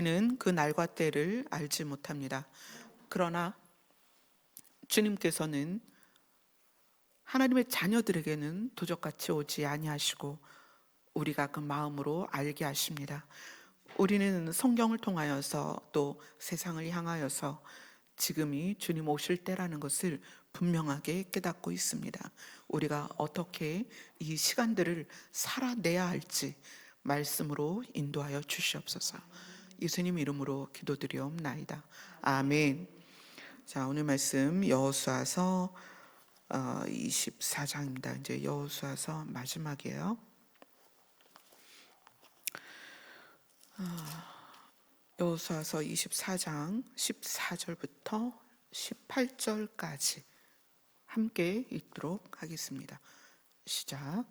우리는 그 날과 때를 알지 못합니다. 그러나 주님께서는 하나님의 자녀들에게는 도적같이 오지 아니하시고 우리가 그 마음으로 알게 하십니다. 우리는 성경을 통하여서 또 세상을 향하여서 지금이 주님 오실 때라는 것을 분명하게 깨닫고 있습니다. 우리가 어떻게 이 시간들을 살아내야 할지 말씀으로 인도하여 주시옵소서. 예수님 이름으로 기도드리옵나이다. 아멘. 자, 오늘 말씀 여호수아서 24장입니다. 이제 여호수아서 마지막이에요. 여호수아서 24장 14절부터 18절까지 함께 읽도록 하겠습니다. 시작.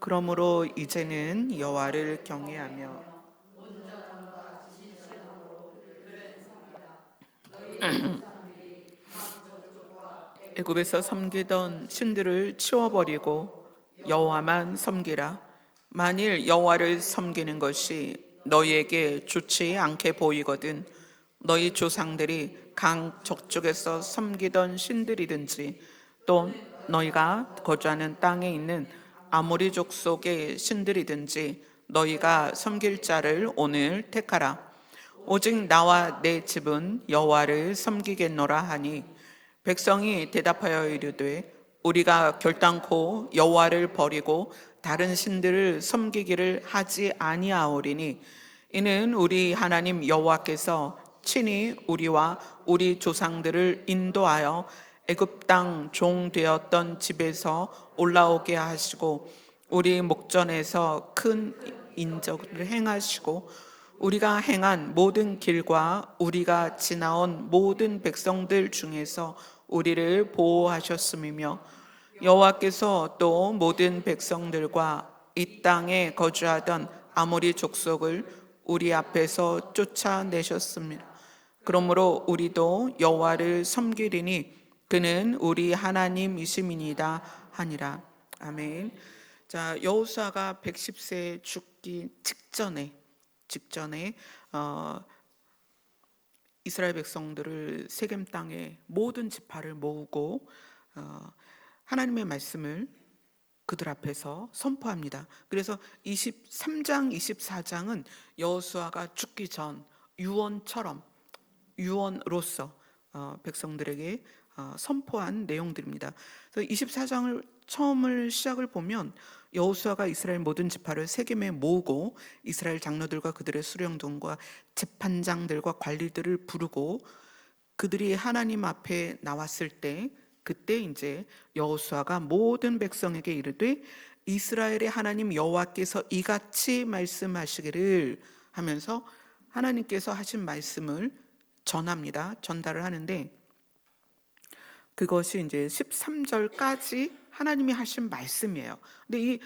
그러므로 이제는 여호와를 경외하며 애굽에서 섬기던 신들을 치워버리고 여호와만 섬기라. 만일 여호와를 섬기는 것이 너희에게 좋지 않게 보이거든 너희 조상들이 강 저쪽에서 섬기던 신들이든지 또 너희가 거주하는 땅에 있는 아모리 족속의 신들이든지 너희가 섬길 자를 오늘 택하라. 오직 나와 내 집은 여호와를 섬기겠노라 하니 백성이 대답하여 이르되 우리가 결단코 여호와를 버리고 다른 신들을 섬기기를 하지 아니하오리니 이는 우리 하나님 여호와께서 친히 우리와 우리 조상들을 인도하여 애굽 땅 종 되었던 집에서 올라오게 하시고 우리 목전에서 큰 인적을 행하시고 우리가 행한 모든 길과 우리가 지나온 모든 백성들 중에서 우리를 보호하셨음이며 여호와께서 또 모든 백성들과 이 땅에 거주하던 아모리 족속을 우리 앞에서 쫓아내셨습니다. 그러므로 우리도 여호와를 섬기리니 그는 우리 하나님이심이니이다 하니라. 아멘. 자, 여호수아가 110세 죽기 직전에 이스라엘 백성들을 세겜 땅에 모든 지파를 모으고 하나님의 말씀을 그들 앞에서 선포합니다. 그래서 23장, 24장은 여호수아가 죽기 전 유언으로서 백성들에게 선포한 내용들입니다. 그래서 24장을 처음을 시작을 보면 여호수아가 이스라엘 모든 지파를 세겜에 모으고 이스라엘 장로들과 그들의 수령들과 재판장들과 관리들을 부르고 그들이 하나님 앞에 나왔을 때 그때 이제 여호수아가 모든 백성에게 이르되 이스라엘의 하나님 여호와께서 이같이 말씀하시기를 하면서 하나님께서 하신 말씀을 전달을 하는데 그것이 이제 13절까지 하나님이 하신 말씀이에요. 근데 이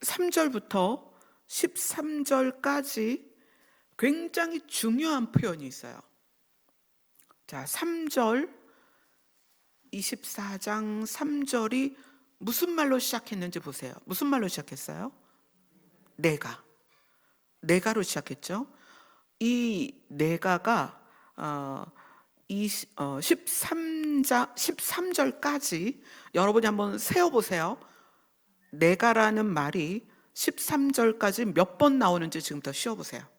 3절부터 13절까지 굉장히 중요한 표현이 있어요. 자, 3절 24장 3절이 무슨 말로 시작했는지 보세요. 무슨 말로 시작했어요? 내가로 시작했죠. 이 내가가 13절까지 여러분이 한번 세어보세요. 내가라는 말이 13절까지 몇 번 나오는지 지금부터 쉬어보세요.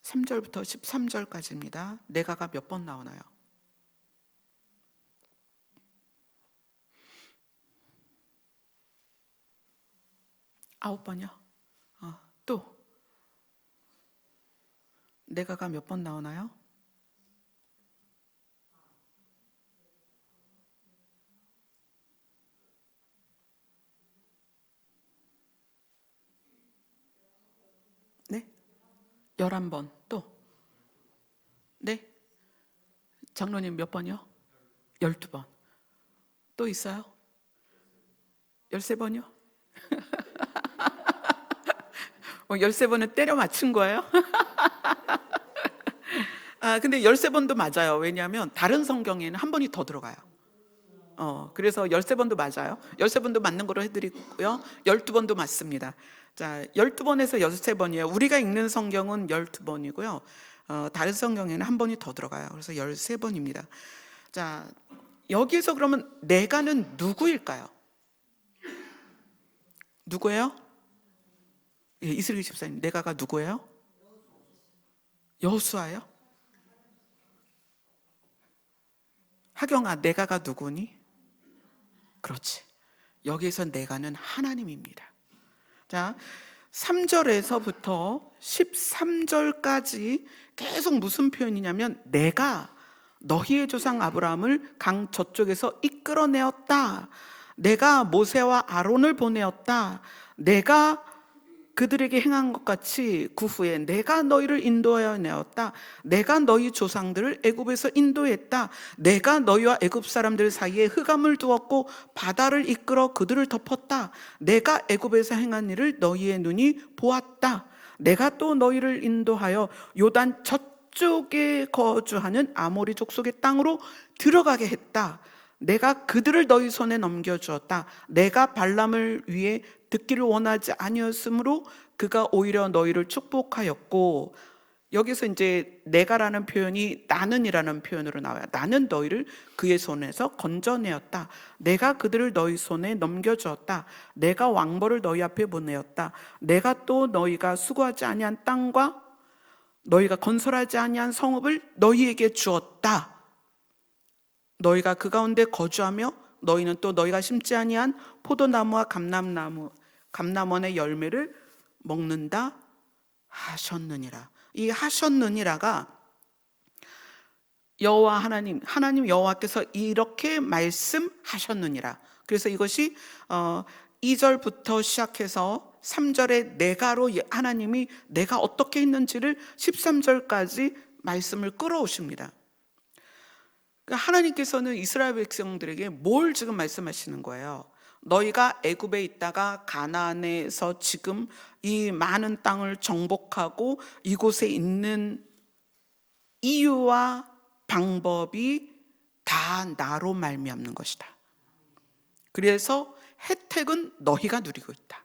(3절부터) 13절까지입니다. 내가가 몇 번 나오나요? 9번이요? 또 내가가 몇 번 나오나요? 네? 11번. 또? 네? 장로님 몇 번이요? 12번. 또 있어요? 13번이요? 13번은 때려 맞춘 거예요? 근데 13번도 맞아요. 왜냐하면 다른 성경에는 한 번이 더 들어가요. 그래서 13번도 맞아요. 13번도 맞는 거로 해드리고요. 12번도 맞습니다. 자, 12번에서 13번이에요. 우리가 읽는 성경은 12번이고요. 다른 성경에는 한 번이 더 들어가요. 그래서 13번입니다. 자, 여기에서 그러면 내가는 누구일까요? 누구예요? 예, 이슬기 집사님, 내가가 누구예요? 여호수아예요? 하경아, 내가가 누구니? 그렇지. 여기에서 내가는 하나님입니다. 자, 3절에서부터 13절까지 계속 무슨 표현이냐면 내가 너희의 조상 아브라함을 강 저쪽에서 이끌어내었다. 내가 모세와 아론을 보내었다. 내가 그들에게 행한 것 같이 그 후에 내가 너희를 인도하여 내었다. 내가 너희 조상들을 애굽에서 인도했다. 내가 너희와 애굽 사람들 사이에 흑암을 두었고 바다를 이끌어 그들을 덮었다. 내가 애굽에서 행한 일을 너희의 눈이 보았다. 내가 또 너희를 인도하여 요단 저쪽에 거주하는 아모리 족속의 땅으로 들어가게 했다. 내가 그들을 너희 손에 넘겨주었다. 내가 발람을 위해 듣기를 원하지 아니었으므로 그가 오히려 너희를 축복하였고, 여기서 이제 내가라는 표현이 나는이라는 표현으로 나와요. 나는 너희를 그의 손에서 건져내었다. 내가 그들을 너희 손에 넘겨주었다. 내가 왕벌을 너희 앞에 보내었다. 내가 또 너희가 수고하지 아니한 땅과 너희가 건설하지 아니한 성읍을 너희에게 주었다. 너희가 그 가운데 거주하며 너희는 또 너희가 심지 아니한 포도나무와 감람원의 열매를 먹는다 하셨느니라. 이 하셨느니라가 여호와 하나님 여호와께서 이렇게 말씀하셨느니라. 그래서 이것이 2절부터 시작해서 3절에 내가로 하나님이 내가 어떻게 했는지를 13절까지 말씀을 끌어오십니다. 하나님께서는 이스라엘 백성들에게 뭘 지금 말씀하시는 거예요? 너희가 애굽에 있다가 가나안에서 지금 이 많은 땅을 정복하고 이곳에 있는 이유와 방법이 다 나로 말미암는 것이다. 그래서 혜택은 너희가 누리고 있다.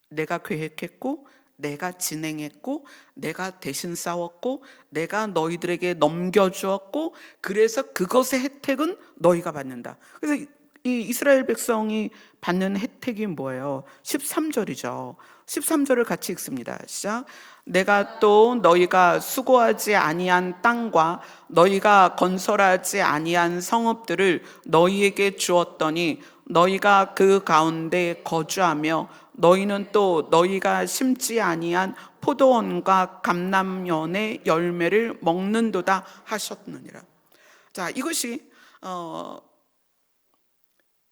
내가 계획했고 내가 진행했고 내가 대신 싸웠고 내가 너희들에게 넘겨주었고 그래서 그것의 혜택은 너희가 받는다. 그래서 이 이스라엘 백성이 받는 혜택이 뭐예요? 13절이죠. 13절을 같이 읽습니다. 시작. 내가 또 너희가 수고하지 아니한 땅과 너희가 건설하지 아니한 성읍들을 너희에게 주었더니 너희가 그 가운데 거주하며 너희는 또 너희가 심지 아니한 포도원과 감람연의 열매를 먹는도다 하셨느니라. 자, 이것이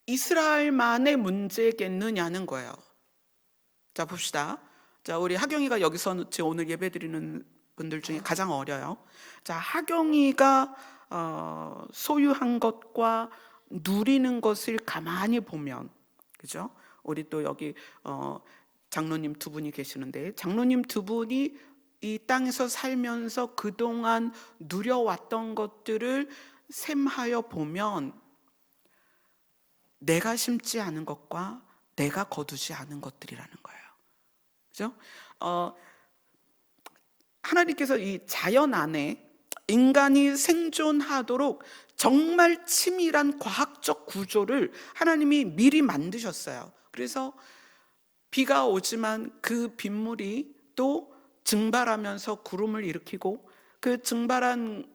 이스라엘만의 문제겠느냐는 거예요. 자, 봅시다. 자, 우리 하경이가 여기서 오늘 예배드리는 분들 중에 가장 어려요. 자, 하경이가 소유한 것과 누리는 것을 가만히 보면, 그죠? 우리 또 여기 장로님 두 분이 계시는데, 장로님 두 분이 이 땅에서 살면서 그동안 누려왔던 것들을 셈하여 보면 내가 심지 않은 것과 내가 거두지 않은 것들이라는 거예요. 그죠? 하나님께서 이 자연 안에 인간이 생존하도록 정말 치밀한 과학적 구조를 하나님이 미리 만드셨어요. 그래서 비가 오지만 그 빗물이 또 증발하면서 구름을 일으키고 그 증발한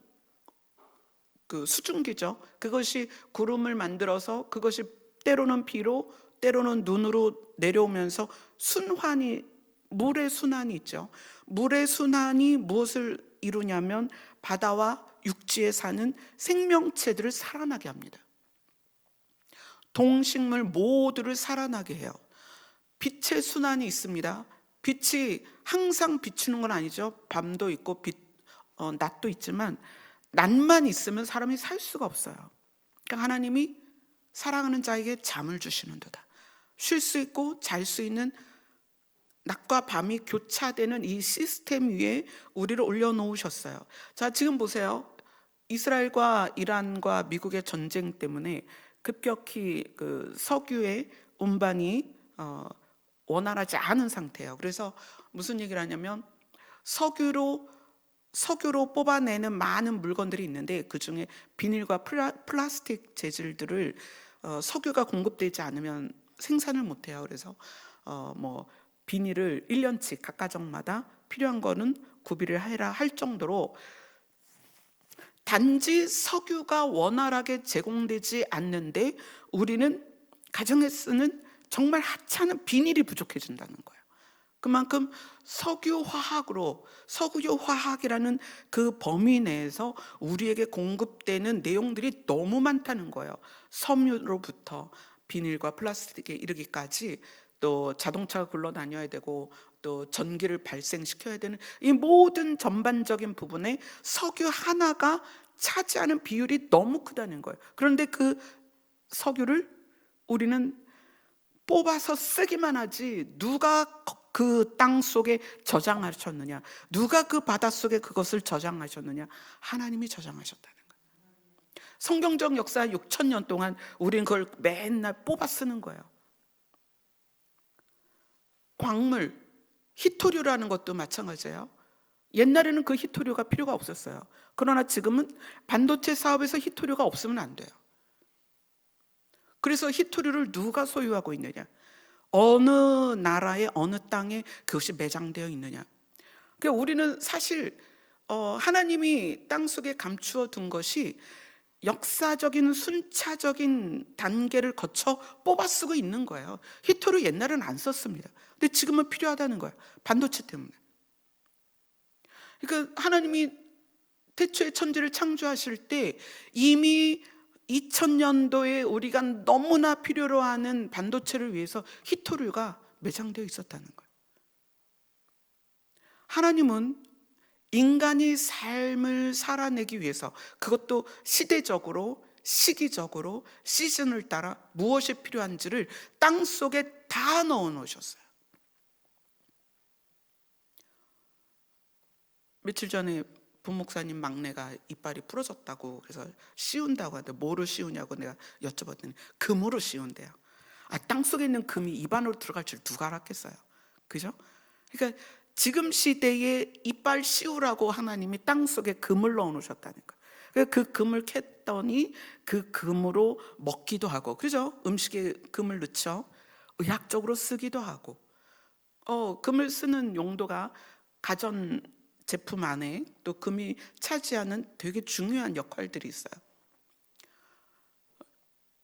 그 수증기죠. 그것이 구름을 만들어서 그것이 때로는 비로 때로는 눈으로 내려오면서 물의 순환이 있죠. 물의 순환이 무엇을 이루냐면 바다와 육지에 사는 생명체들을 살아나게 합니다. 동식물 모두를 살아나게 해요. 빛의 순환이 있습니다. 빛이 항상 비추는 건 아니죠. 밤도 있고 낮도 있지만 낮만 있으면 사람이 살 수가 없어요. 그러니까 하나님이 사랑하는 자에게 잠을 주시는도다. 쉴 수 있고 잘 수 있는 낮과 밤이 교차되는 이 시스템 위에 우리를 올려놓으셨어요. 자, 지금 보세요. 이스라엘과 이란과 미국의 전쟁 때문에 급격히 그 석유의 운반이 원활하지 않은 상태예요. 그래서 무슨 얘기를 하냐면 석유로 뽑아내는 많은 물건들이 있는데 그중에 비닐과 플라스틱 재질들을 석유가 공급되지 않으면 생산을 못해요. 그래서 뭐 비닐을 1년치 각 가정마다 필요한 거는 구비를 해라 할 정도로 단지 석유가 원활하게 제공되지 않는데 우리는 가정에 쓰는 정말 하찮은 비닐이 부족해진다는 거예요. 그만큼 석유화학이라는 그 범위 내에서 우리에게 공급되는 내용들이 너무 많다는 거예요. 섬유로부터 비닐과 플라스틱에 이르기까지, 또 자동차가 굴러다녀야 되고 또 전기를 발생시켜야 되는 이 모든 전반적인 부분에 석유 하나가 차지하는 비율이 너무 크다는 거예요. 그런데 그 석유를 우리는 뽑아서 쓰기만 하지 누가 그 땅 속에 저장하셨느냐, 누가 그 바다 속에 그것을 저장하셨느냐? 하나님이 저장하셨다는 거예요. 성경적 역사 6천 년 동안 우리는 그걸 맨날 뽑아 쓰는 거예요. 광물, 희토류라는 것도 마찬가지예요. 옛날에는 그 희토류가 필요가 없었어요. 그러나 지금은 반도체 사업에서 희토류가 없으면 안 돼요. 그래서 희토류를 누가 소유하고 있느냐? 어느 나라의 어느 땅에 그것이 매장되어 있느냐? 그러니까 우리는 사실 하나님이 땅 속에 감추어 둔 것이 역사적인 순차적인 단계를 거쳐 뽑아 쓰고 있는 거예요. 히토를 옛날에는 안 썼습니다. 근데 지금은 필요하다는 거예요. 반도체 때문에. 그러니까 하나님이 태초에 천지를 창조하실 때 이미 2000년도에 우리가 너무나 필요로 하는 반도체를 위해서 히토류가 매장되어 있었다는 거예요. 하나님은 인간이 삶을 살아내기 위해서, 그것도 시대적으로 시기적으로 시즌을 따라 무엇이 필요한지를 땅 속에 다 넣어 놓으셨어요. 며칠 전에 부목사님 막내가 이빨이 부러졌다고, 그래서 씌운다고 하는데 뭐로 씌우냐고 내가 여쭤봤더니 금으로 씌운대요. 땅 속에 있는 금이 입 안으로 들어갈 줄 누가 알았겠어요. 그죠? 그러니까 지금 시대에 이빨 씌우라고 하나님이 땅 속에 금을 넣어 놓으셨다는 거예요. 그 금을 캤더니 그 금으로 먹기도 하고, 그죠? 음식에 금을 넣죠. 의학적으로 쓰기도 하고, 금을 쓰는 용도가 가전 제품 안에 또 금이 차지하는 되게 중요한 역할들이 있어요.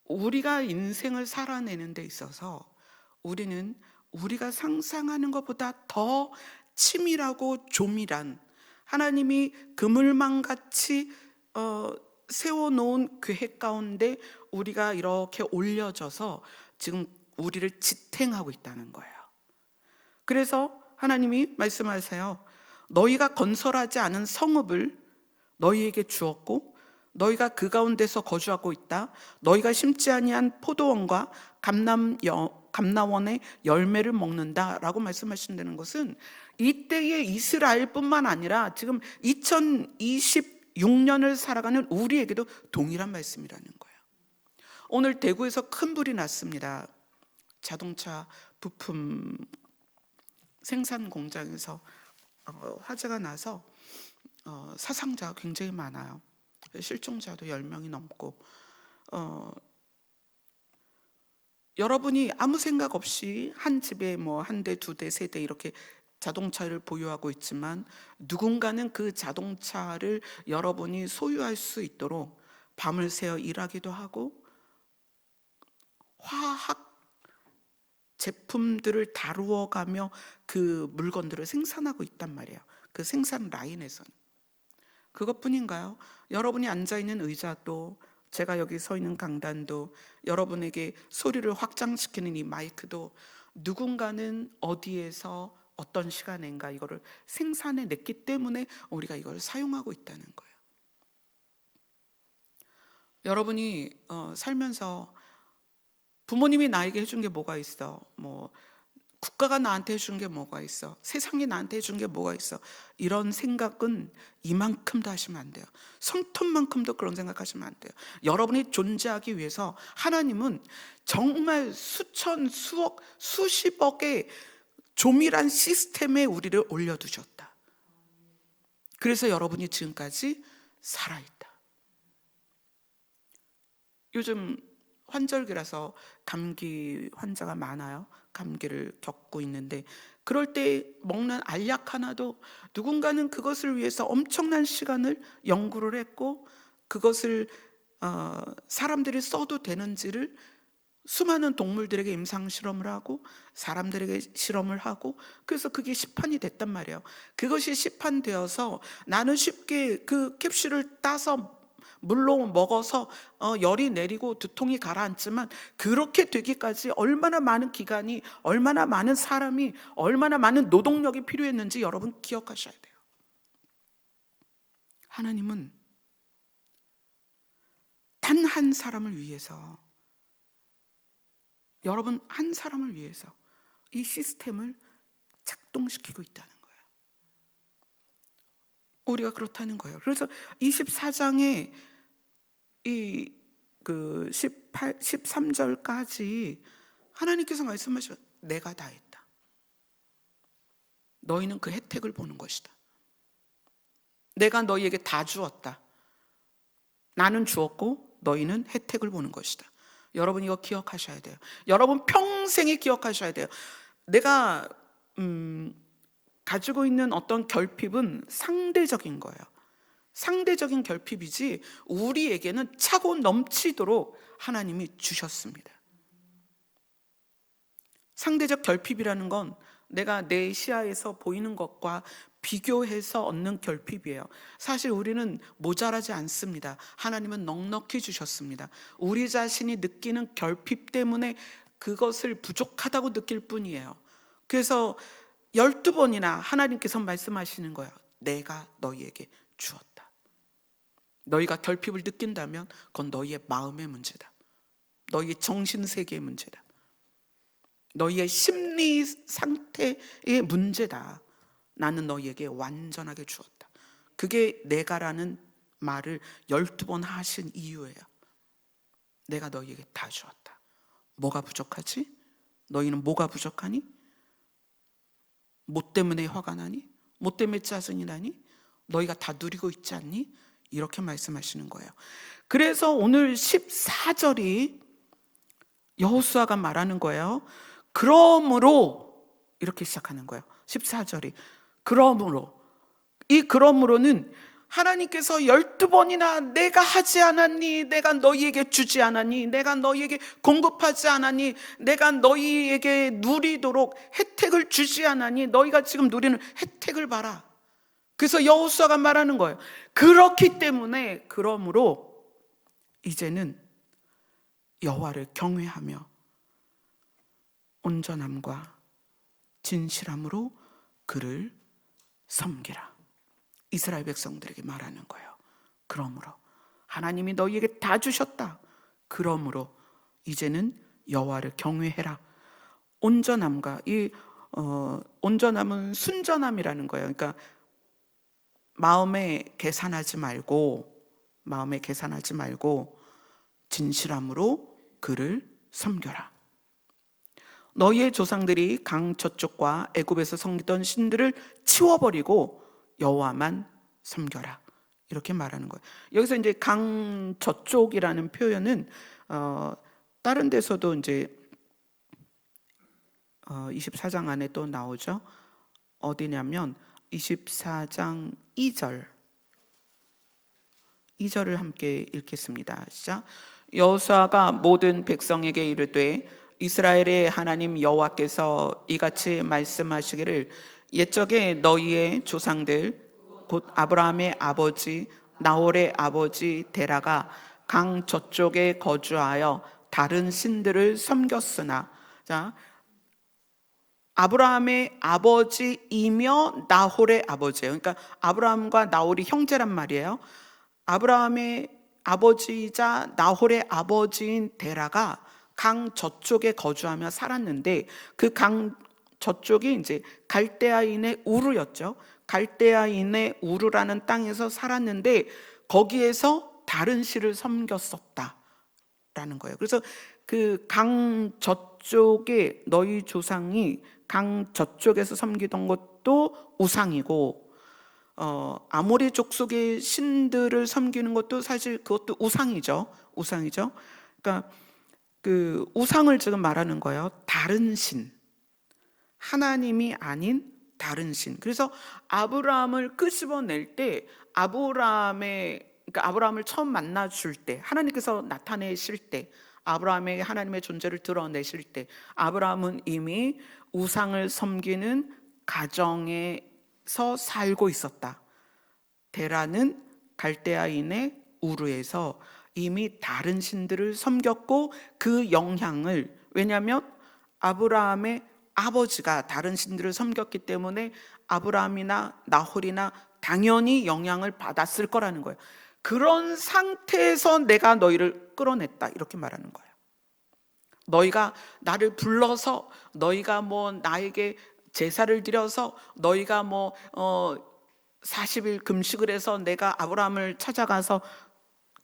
우리가 인생을 살아내는 데 있어서 우리는 우리가 상상하는 것보다 더 치밀하고 조밀한, 하나님이 그물망같이 세워놓은 계획 가운데 우리가 이렇게 올려져서 지금 우리를 지탱하고 있다는 거예요. 그래서 하나님이 말씀하세요. 너희가 건설하지 않은 성읍을 너희에게 주었고 너희가 그 가운데서 거주하고 있다. 너희가 심지 아니한 포도원과 감람원의 열매를 먹는다라고 말씀하신다는 것은 이때의 이스라엘뿐만 아니라 지금 2026년을 살아가는 우리에게도 동일한 말씀이라는 거예요. 오늘 대구에서 큰 불이 났습니다. 자동차 부품 생산 공장에서 화재가 나서 사상자가 굉장히 많아요. 실종자도 10명이 넘고, 여러분이 아무 생각 없이 한 집에 뭐 한 대, 두 대, 세 대 이렇게 자동차를 보유하고 있지만 누군가는 그 자동차를 여러분이 소유할 수 있도록 밤을 새워 일하기도 하고 화학 제품들을 다루어 가며 그 물건들을 생산하고 있단 말이에요. 그 생산 라인에서는. 그것뿐인가요? 여러분이 앉아있는 의자도, 제가 여기 서 있는 강단도, 여러분에게 소리를 확장시키는 이 마이크도 누군가는 어디에서 어떤 시간인가 이거를 생산해 냈기 때문에 우리가 이걸 사용하고 있다는 거예요. 여러분이 살면서 부모님이 나에게 해준 게 뭐가 있어? 뭐 국가가 나한테 해준 게 뭐가 있어? 세상이 나한테 해준 게 뭐가 있어? 이런 생각은 이만큼도 하시면 안 돼요. 손톱만큼도 그런 생각하시면 안 돼요. 여러분이 존재하기 위해서 하나님은 정말 수천, 수억, 수십억의 조밀한 시스템에 우리를 올려두셨다. 그래서 여러분이 지금까지 살아있다. 요즘 환절기라서 감기 환자가 많아요. 감기를 겪고 있는데, 그럴 때 먹는 알약 하나도 누군가는 그것을 위해서 엄청난 시간을 연구를 했고, 그것을 사람들이 써도 되는지를 수많은 동물들에게 임상 실험을 하고 사람들에게 실험을 하고, 그래서 그게 시판이 됐단 말이에요. 그것이 시판되어서 나는 쉽게 그 캡슐을 따서 물로 먹어서 열이 내리고 두통이 가라앉지만, 그렇게 되기까지 얼마나 많은 기간이, 얼마나 많은 사람이, 얼마나 많은 노동력이 필요했는지 여러분 기억하셔야 돼요. 하나님은 단 한 사람을 위해서, 여러분 한 사람을 위해서 이 시스템을 작동시키고 있다는 거예요. 우리가 그렇다는 거예요. 그래서 24장에 이 13절까지 하나님께서 말씀하셔, 내가 다 했다. 너희는 그 혜택을 보는 것이다. 내가 너희에게 다 주었다. 나는 주었고 너희는 혜택을 보는 것이다. 여러분 이거 기억하셔야 돼요. 여러분 평생에 기억하셔야 돼요. 내가 가지고 있는 어떤 결핍은 상대적인 거예요. 상대적인 결핍이지 우리에게는 차고 넘치도록 하나님이 주셨습니다. 상대적 결핍이라는 건 내가 내 시야에서 보이는 것과 비교해서 얻는 결핍이에요. 사실 우리는 모자라지 않습니다. 하나님은 넉넉히 주셨습니다. 우리 자신이 느끼는 결핍 때문에 그것을 부족하다고 느낄 뿐이에요. 그래서 12번이나 하나님께서 말씀하시는 거예요. 내가 너희에게 주었다. 너희가 결핍을 느낀다면 그건 너희의 마음의 문제다. 너희의 정신세계의 문제다. 너희의 심리 상태의 문제다. 나는 너희에게 완전하게 주었다. 그게 내가라는 말을 12번 하신 이유예요. 내가 너희에게 다 주었다. 뭐가 부족하지? 너희는 뭐가 부족하니? 뭐 때문에 화가 나니? 뭐 때문에 짜증이 나니? 너희가 다 누리고 있지 않니? 이렇게 말씀하시는 거예요. 그래서 오늘 14절이 여호수아가 말하는 거예요. 그러므로 이렇게 시작하는 거예요. 14절이 그러므로, 이 그러므로는 하나님께서 12번이나 내가 하지 않았니? 내가 너희에게 주지 않았니? 내가 너희에게 공급하지 않았니? 내가 너희에게 누리도록 혜택을 주지 않았니? 너희가 지금 누리는 혜택을 봐라. 그래서 여호수아가 말하는 거예요. 그렇기 때문에, 그러므로 이제는 여호와를 경외하며 온전함과 진실함으로 그를 섬기라. 이스라엘 백성들에게 말하는 거예요. 그러므로 하나님이 너희에게 다 주셨다. 그러므로 이제는 여호와를 경외해라. 온전함과 온전함은 순전함이라는 거예요. 그러니까 마음에 계산하지 말고 진실함으로 그를 섬겨라. 너희의 조상들이 강 저쪽과 애굽에서 섬기던 신들을 치워버리고 여호와만 섬겨라. 이렇게 말하는 거예요. 여기서 이제 강 저쪽이라는 표현은 다른 데서도 이제 24장 안에 또 나오죠. 어디냐면 24장 2절을 함께 읽겠습니다. 시작. 여호수아가 모든 백성에게 이르되 이스라엘의 하나님 여호와께서 이같이 말씀하시기를 옛적에 너희의 조상들 곧 아브라함의 아버지 나홀의 아버지 데라가 강 저쪽에 거주하여 다른 신들을 섬겼으나, 자, 아브라함의 아버지이며 나홀의 아버지예요. 그러니까 아브라함과 나홀이 형제란 말이에요. 아브라함의 아버지이자 나홀의 아버지인 데라가 강 저쪽에 거주하며 살았는데, 그 강 저쪽이 이제 갈대아인의 우르였죠. 갈대아인의 우르라는 땅에서 살았는데 거기에서 다른 신을 섬겼었다라는 거예요. 그래서 그 강 저쪽에 너희 조상이 강 저쪽에서 섬기던 것도 우상이고, 아모리 족속의 신들을 섬기는 것도 사실 그것도 우상이죠. 우상이죠. 그러니까 그 우상을 지금 말하는 거예요. 다른 신, 하나님이 아닌 다른 신. 그래서 아브라함을 끄집어낼 때 그러니까 아브라함을 처음 만나 줄 때, 하나님께서 나타내실 때, 아브라함에게 하나님의 존재를 드러내실 때 아브라함은 이미 우상을 섬기는 가정에서 살고 있었다. 데라는 갈대아인의 우르에서 이미 다른 신들을 섬겼고, 그 영향을, 왜냐하면 아브라함의 아버지가 다른 신들을 섬겼기 때문에 아브라함이나 나홀이나 당연히 영향을 받았을 거라는 거예요. 그런 상태에서 내가 너희를 끌어냈다, 이렇게 말하는 거예요. 너희가 나를 불러서, 너희가 뭐 나에게 제사를 드려서, 너희가 뭐 40일 금식을 해서 내가 아브라함을 찾아가서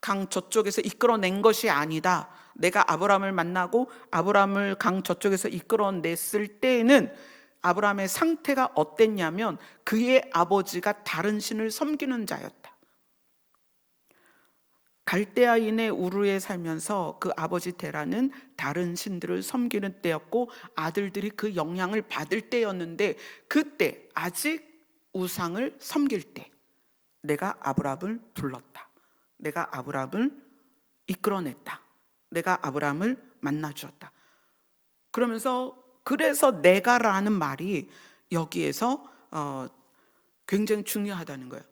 강 저쪽에서 이끌어낸 것이 아니다. 내가 아브라함을 만나고 아브라함을 강 저쪽에서 이끌어냈을 때에는 아브라함의 상태가 어땠냐면 그의 아버지가 다른 신을 섬기는 자였다. 갈대아인의 우르에 살면서 그 아버지 데라는 다른 신들을 섬기는 때였고, 아들들이 그 영향을 받을 때였는데, 그때 아직 우상을 섬길 때 내가 아브라함을 불렀다. 내가 아브라함을 이끌어냈다. 내가 아브라함을 만나주었다. 그러면서 그래서 내가라는 말이 여기에서 굉장히 중요하다는 거예요.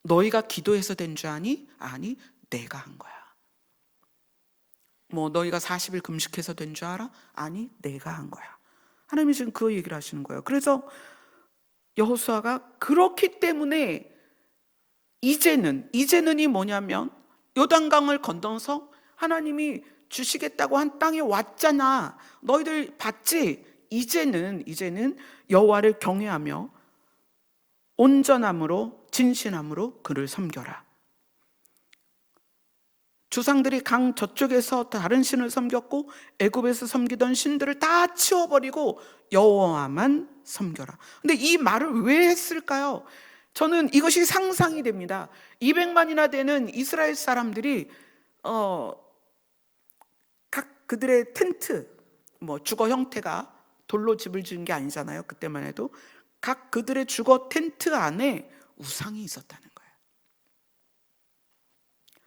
너희가 기도해서 된 줄 아니? 아니, 내가 한 거야. 뭐 너희가 40일 금식해서 된 줄 알아? 아니, 내가 한 거야. 하나님이 지금 그 얘기를 하시는 거예요. 그래서 여호수아가 그렇기 때문에 이제는이 뭐냐면 요단강을 건너서 하나님이 주시겠다고 한 땅에 왔잖아. 너희들 봤지? 이제는 여호와를 경외하며 온전함으로 진실함으로 그를 섬겨라. 주상들이 강 저쪽에서 다른 신을 섬겼고 애굽에서 섬기던 신들을 다 치워버리고 여호와만 섬겨라. 근데 이 말을 왜 했을까요? 저는 이것이 상상이 됩니다. 200만이나 되는 이스라엘 사람들이 각 그들의 텐트, 뭐 주거 형태가 돌로 집을 지은 게 아니잖아요. 그때만 해도 각 그들의 주거 텐트 안에 우상이 있었다는 거예요.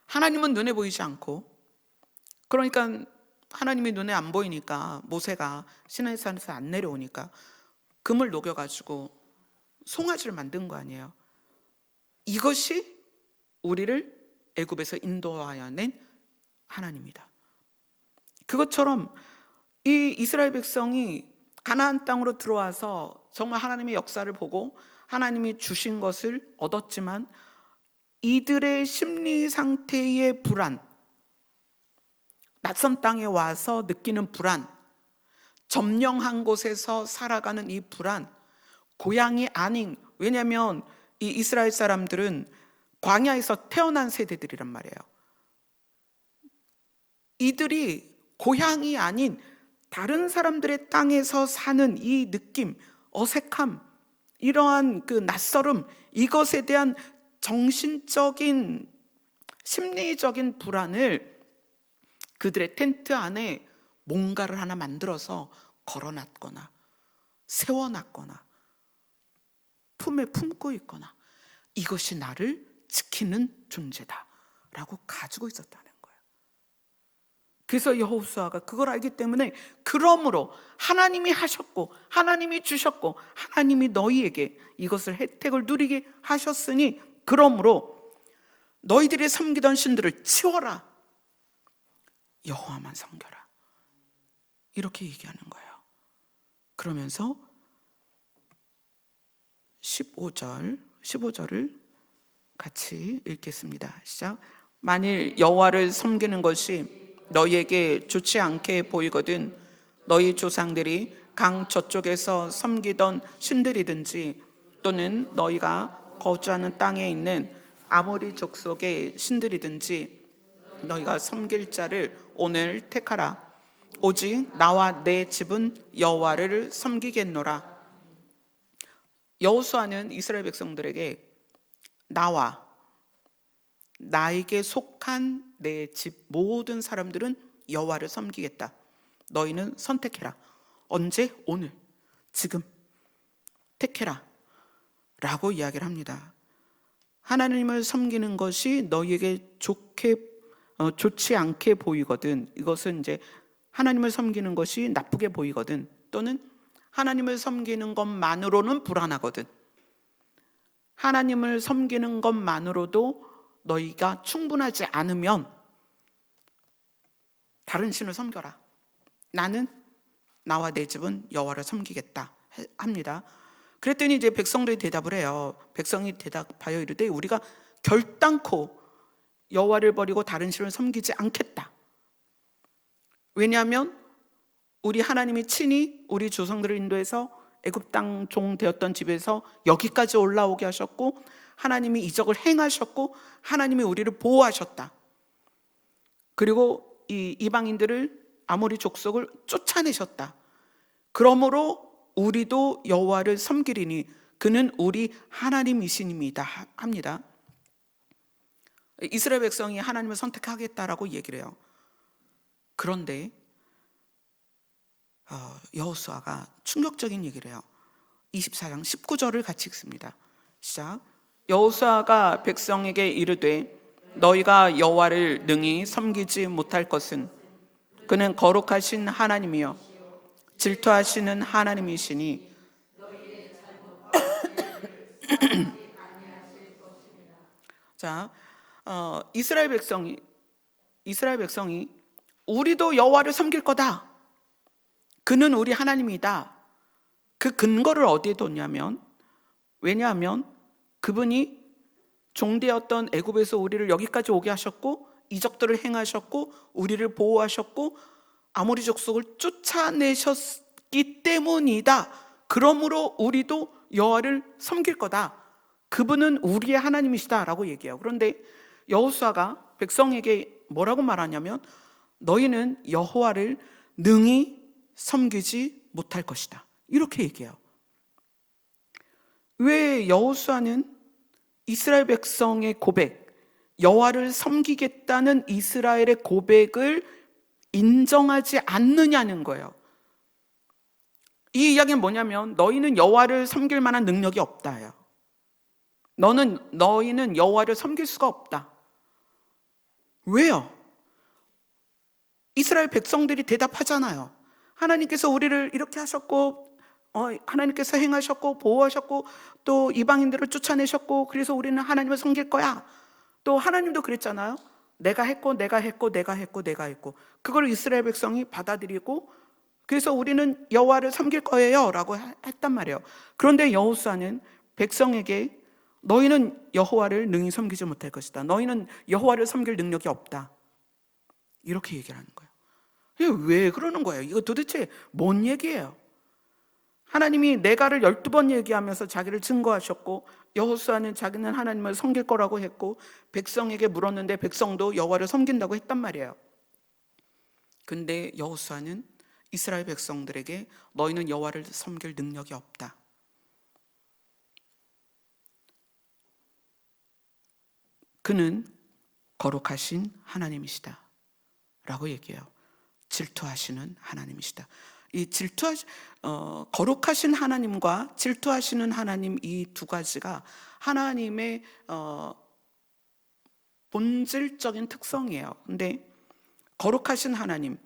하나님은 눈에 보이지 않고, 그러니까 하나님이 눈에 안 보이니까 모세가 시내산에서 안 내려오니까 금을 녹여가지고 송아지를 만든 거 아니에요. 이것이 우리를 애굽에서 인도하여 낸 하나님이다. 그것처럼 이 이스라엘 백성이 가나안 땅으로 들어와서 정말 하나님의 역사를 보고 하나님이 주신 것을 얻었지만 이들의 심리 상태의 불안, 낯선 땅에 와서 느끼는 불안, 점령한 곳에서 살아가는 이 불안, 고향이 아닌, 왜냐하면 이 이스라엘 사람들은 광야에서 태어난 세대들이란 말이에요. 이들이 고향이 아닌 다른 사람들의 땅에서 사는 이 느낌, 어색함, 이러한 그 낯설음, 이것에 대한 정신적인 심리적인 불안을 그들의 텐트 안에 뭔가를 하나 만들어서 걸어놨거나 세워놨거나 품에 품고 있거나 이것이 나를 지키는 존재다 라고 가지고 있었다는 거예요. 그래서 여호수아가 그걸 알기 때문에, 그러므로 하나님이 하셨고 하나님이 주셨고 하나님이 너희에게 이것을 혜택을 누리게 하셨으니 그러므로 너희들이 섬기던 신들을 치워라. 여호와만 섬겨라. 이렇게 얘기하는 거예요. 그러면서 15절을 같이 읽겠습니다. 시작. 만일 여호와를 섬기는 것이 너희에게 좋지 않게 보이거든 너희 조상들이 강 저쪽에서 섬기던 신들이든지 또는 너희가 거주하는 땅에 있는 아모리 족속의 신들이든지 너희가 섬길 자를 오늘 택하라. 오직 나와 내 집은 여호와를 섬기겠노라. 여호수아는 이스라엘 백성들에게 나와 나에게 속한 내 집 모든 사람들은 여호와를 섬기겠다. 너희는 선택해라. 언제? 오늘, 지금 택해라 라고 이야기를 합니다. 하나님을 섬기는 것이 너희에게 좋지 않게 보이거든, 이것은 이제 하나님을 섬기는 것이 나쁘게 보이거든, 또는 하나님을 섬기는 것만으로는 불안하거든, 하나님을 섬기는 것만으로도 너희가 충분하지 않으면 다른 신을 섬겨라. 나는 나와 내 집은 여호와를 섬기겠다 합니다. 그랬더니 이제 백성들이 대답을 해요. 백성이 대답하여 이르되 우리가 결단코 여호와를 버리고 다른 신을 섬기지 않겠다. 왜냐하면 우리 하나님이 친히 우리 조상들을 인도해서 애굽 땅 종 되었던 집에서 여기까지 올라오게 하셨고, 하나님이 이적을 행하셨고, 하나님이 우리를 보호하셨다. 그리고 이 이방인들을, 아모리 족속을 쫓아내셨다. 그러므로 우리도 여호와를 섬기리니 그는 우리 하나님이시니이다 합니다. 이스라엘 백성이 하나님을 선택하겠다라고 얘기를 해요. 그런데 여호수아가 충격적인 얘기를 해요. 24장 19절을 같이 읽습니다. 시작. 여호수아가 백성에게 이르되 너희가 여호와를 능히 섬기지 못할 것은 그는 거룩하신 하나님이요 질투하시는 하나님이시니 자, 이스라엘 백성이 우리도 여호와를 섬길 거다, 그는 우리 하나님이다. 그 근거를 어디에 뒀냐면, 왜냐하면 그분이 종되었던 애굽에서 우리를 여기까지 오게 하셨고, 이적들을 행하셨고, 우리를 보호하셨고, 아모리 족속을 쫓아내셨기 때문이다. 그러므로 우리도 여호와를 섬길 거다. 그분은 우리의 하나님이시다라고 얘기해요. 그런데 여호수아가 백성에게 뭐라고 말하냐면 너희는 여호와를 능히 섬기지 못할 것이다, 이렇게 얘기해요. 왜 여호수아는 이스라엘 백성의 고백, 여호와를 섬기겠다는 이스라엘의 고백을 인정하지 않느냐는 거예요. 이 이야기는 뭐냐면 너희는 여호와를 섬길 만한 능력이 없다예요. 너희는 여호와를 섬길 수가 없다. 왜요? 이스라엘 백성들이 대답하잖아요. 하나님께서 우리를 이렇게 하셨고, 하나님께서 행하셨고 보호하셨고 또 이방인들을 쫓아내셨고, 그래서 우리는 하나님을 섬길 거야. 또 하나님도 그랬잖아요. 내가 했고 그걸 이스라엘 백성이 받아들이고, 그래서 우리는 여호와를 섬길 거예요 라고 했단 말이에요. 그런데 여호수아는 백성에게 너희는 여호와를 능히 섬기지 못할 것이다, 너희는 여호와를 섬길 능력이 없다, 이렇게 얘기를 하는 거예요. 왜 그러는 거예요? 이거 도대체 뭔 얘기예요? 하나님이 내가를 12번 얘기하면서 자기를 증거하셨고, 여호수아는 자기는 하나님을 섬길 거라고 했고, 백성에게 물었는데 백성도 여호와를 섬긴다고 했단 말이에요. 근데 여호수아는 이스라엘 백성들에게 너희는 여호와를 섬길 능력이 없다, 그는 거룩하신 하나님이시다 라고 얘기해요. 질투하시는 하나님이시다. 이 거룩하신 하나님과 질투하시는 하나님, 이 두 가지가 하나님의 본질적인 특성이에요. 근데 거룩하신 하나님,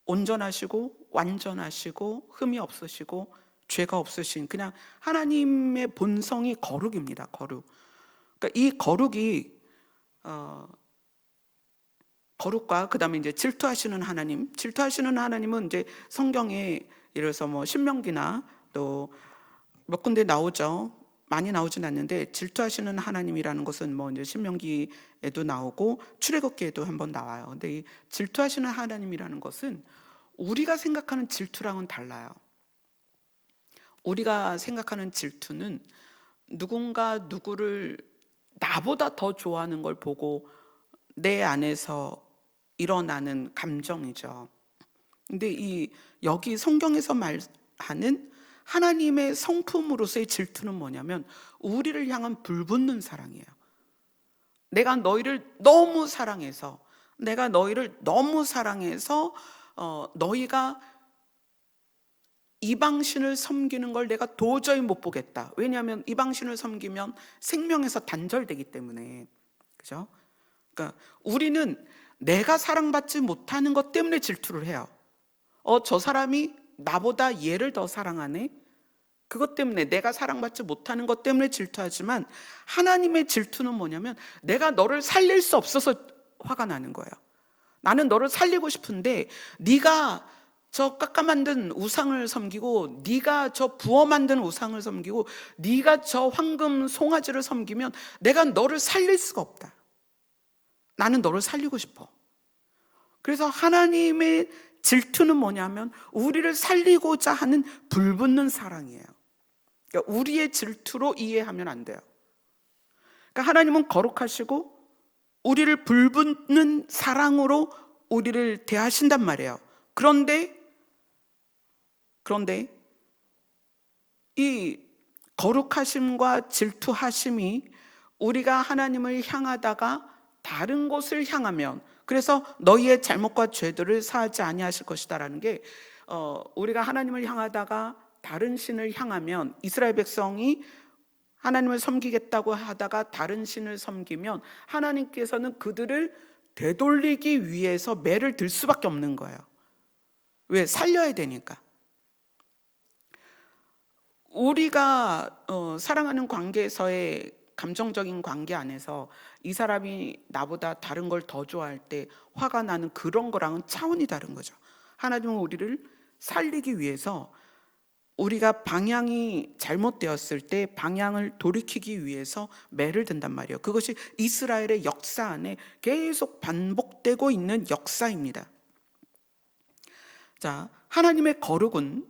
온전하시고 완전하시고 흠이 없으시고 죄가 없으신, 그냥 하나님의 본성이 거룩입니다. 거룩. 그러니까 이 거룩과 그다음에 이제 질투하시는 하나님은 이제 성경에 예를 들어서 뭐 신명기나 또 몇 군데 나오죠. 많이 나오진 않는데 질투하시는 하나님이라는 것은 뭐 이제 신명기에도 나오고 출애굽기에도 한번 나와요. 근데 이 질투하시는 하나님이라는 것은 우리가 생각하는 질투랑은 달라요. 우리가 생각하는 질투는 누군가 누구를 나보다 더 좋아하는 걸 보고 내 안에서 일어나는 감정이죠. 근데 여기 성경에서 말하는 하나님의 성품으로서의 질투는 뭐냐면 우리를 향한 불붙는 사랑이에요. 내가 너희를 너무 사랑해서 너희가 이방신을 섬기는 걸 내가 도저히 못 보겠다. 왜냐하면 이방신을 섬기면 생명에서 단절되기 때문에. 그죠? 그러니까 우리는 내가 사랑받지 못하는 것 때문에 질투를 해요. 저 사람이 나보다 얘를 더 사랑하네? 그것 때문에, 내가 사랑받지 못하는 것 때문에 질투하지만, 하나님의 질투는 뭐냐면 내가 너를 살릴 수 없어서 화가 나는 거예요. 나는 너를 살리고 싶은데 네가 저 깎아 만든 우상을 섬기고, 네가 저 부어 만든 우상을 섬기고, 네가 저 황금 송아지를 섬기면 내가 너를 살릴 수가 없다. 나는 너를 살리고 싶어. 그래서 하나님의 질투는 뭐냐면 우리를 살리고자 하는 불붙는 사랑이에요. 그러니까 우리의 질투로 이해하면 안 돼요. 그러니까 하나님은 거룩하시고 우리를 불붙는 사랑으로 우리를 대하신단 말이에요. 그런데 이 거룩하심과 질투하심이 우리가 하나님을 향하다가 다른 곳을 향하면, 그래서 너희의 잘못과 죄들을 사하지 아니하실 것이다 라는 게, 우리가 하나님을 향하다가 다른 신을 향하면, 이스라엘 백성이 하나님을 섬기겠다고 하다가 다른 신을 섬기면 하나님께서는 그들을 되돌리기 위해서 매를 들 수밖에 없는 거예요. 왜? 살려야 되니까. 우리가 사랑하는 관계에서의 감정적인 관계 안에서 이 사람이 나보다 다른 걸 더 좋아할 때 화가 나는 그런 거랑은 차원이 다른 거죠. 하나님은 우리를 살리기 위해서, 우리가 방향이 잘못되었을 때 방향을 돌이키기 위해서 매를 든단 말이에요. 그것이 이스라엘의 역사 안에 계속 반복되고 있는 역사입니다. 자, 하나님의 거룩은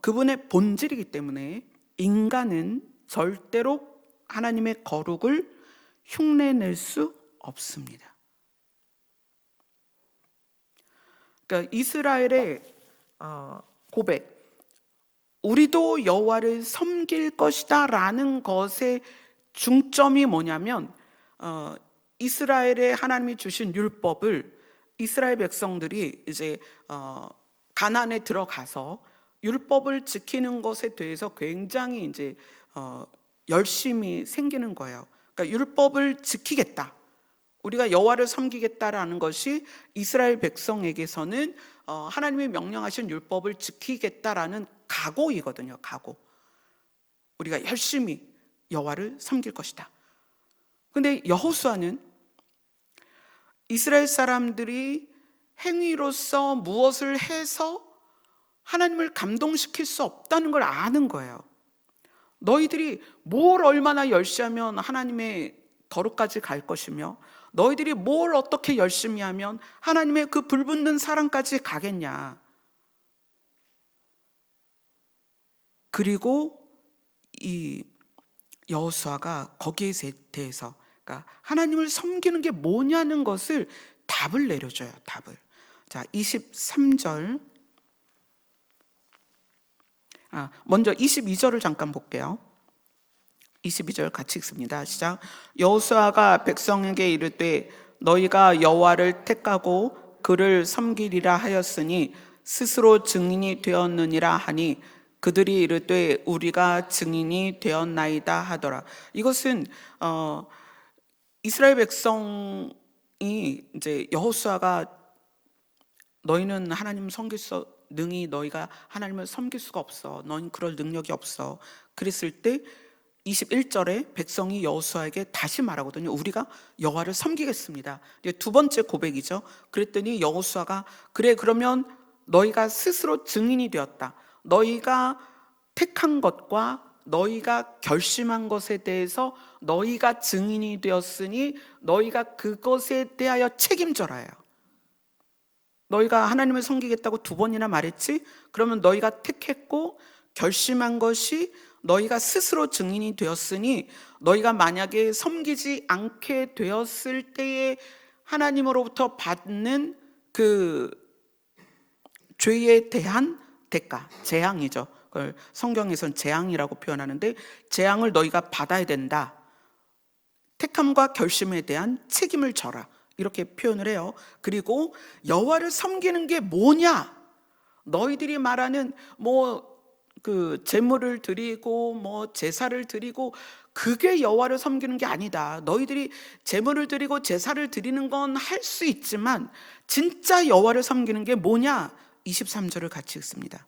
그분의 본질이기 때문에 인간은 절대로 하나님의 거룩을 흉내낼 수 없습니다. 그러니까 이스라엘의 고백, 우리도 여호와를 섬길 것이다 라는 것의 중점이 뭐냐면, 이스라엘의 하나님이 주신 율법을 이스라엘 백성들이 이제 가나안에 들어가서 율법을 지키는 것에 대해서 굉장히 이제 열심히 생기는 거예요. 그러니까 율법을 지키겠다, 우리가 여호와를 섬기겠다라는 것이 이스라엘 백성에게서는 하나님이 명령하신 율법을 지키겠다라는 각오이거든요. 각오. 우리가 열심히 여호와를 섬길 것이다. 근데 여호수아는 이스라엘 사람들이 행위로서 무엇을 해서 하나님을 감동시킬 수 없다는 걸 아는 거예요. 너희들이 뭘 얼마나 열심히 하면 하나님의 거룩까지 갈 것이며, 너희들이 뭘 어떻게 열심히 하면 하나님의 그 불붙는 사랑까지 가겠냐. 그리고 이 여호수아가 거기에 대해서, 그러니까 하나님을 섬기는 게 뭐냐는 것을 답을 내려줘요. 답을. 자, 23절. 먼저 22절을 잠깐 볼게요. 22절 같이 읽습니다. 시작. 여호수아가 백성에게 이르되 너희가 여호와를 택하고 그를 섬기리라 하였으니 스스로 증인이 되었느니라 하니 그들이 이르되 우리가 증인이 되었나이다 하더라. 이것은 이스라엘 백성이 이제 여호수아가 너희는 하나님 섬길 수 능히 너희가 하나님을 섬길 수가 없어, 너희는 그럴 능력이 없어 그랬을 때 21절에 백성이 여호수아에게 다시 말하거든요. 우리가 여호와를 섬기겠습니다. 두 번째 고백이죠. 그랬더니 여호수아가 그래, 그러면 너희가 스스로 증인이 되었다, 너희가 택한 것과 너희가 결심한 것에 대해서 너희가 증인이 되었으니 너희가 그것에 대하여 책임져라요. 너희가 하나님을 섬기겠다고 2번이나 말했지? 그러면 너희가 택했고 결심한 것이 너희가 스스로 증인이 되었으니 너희가 만약에 섬기지 않게 되었을 때에 하나님으로부터 받는 그 죄에 대한 대가, 재앙이죠. 그걸 성경에서는 재앙이라고 표현하는데, 재앙을 너희가 받아야 된다. 택함과 결심에 대한 책임을 져라, 이렇게 표현을 해요. 그리고 여호와를 섬기는 게 뭐냐? 너희들이 말하는 제물을 드리고 제사를 드리고, 그게 여호와를 섬기는 게 아니다. 너희들이 제물을 드리고 제사를 드리는 건 할 수 있지만 진짜 여호와를 섬기는 게 뭐냐? 23절을 같이 읽습니다.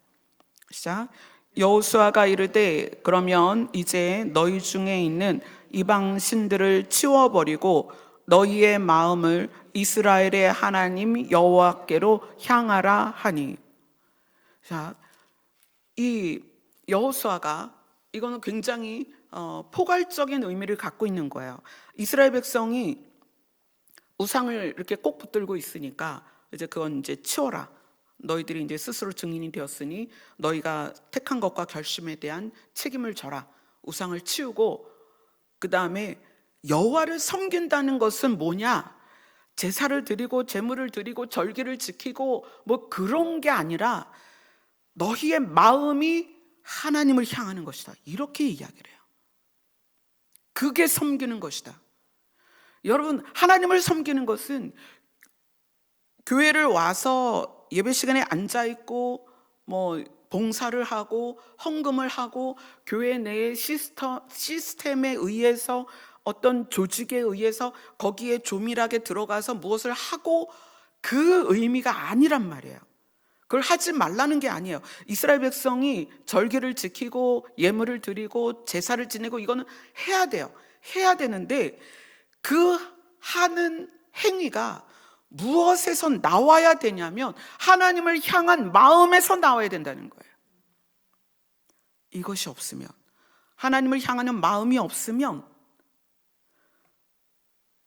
시작. 여호수아가 이르되 그러면 이제 너희 중에 있는 이방 신들을 치워버리고 너희의 마음을 이스라엘의 하나님 여호와께로 향하라 하니. 자, 이 여호수아가, 이거는 굉장히 포괄적인 의미를 갖고 있는 거예요. 이스라엘 백성이 우상을 이렇게 꼭 붙들고 있으니까 이제 그건 이제 치워라. 너희들이 이제 스스로 증인이 되었으니 너희가 택한 것과 결심에 대한 책임을 져라. 우상을 치우고, 그 다음에 여호와를 섬긴다는 것은 뭐냐? 제사를 드리고 제물을 드리고 절기를 지키고 그런 게 아니라 너희의 마음이 하나님을 향하는 것이다, 이렇게 이야기를 해요. 그게 섬기는 것이다. 여러분, 하나님을 섬기는 것은 교회를 와서 예배 시간에 앉아 있고 봉사를 하고 헌금을 하고 교회 내의 시스템에 의해서, 어떤 조직에 의해서 거기에 조밀하게 들어가서 무엇을 하고, 그 의미가 아니란 말이에요. 그걸 하지 말라는 게 아니에요. 이스라엘 백성이 절기를 지키고 예물을 드리고 제사를 지내고 이거는 해야 돼요. 해야 되는데 그 하는 행위가 무엇에서 나와야 되냐면 하나님을 향한 마음에서 나와야 된다는 거예요. 이것이 없으면, 하나님을 향하는 마음이 없으면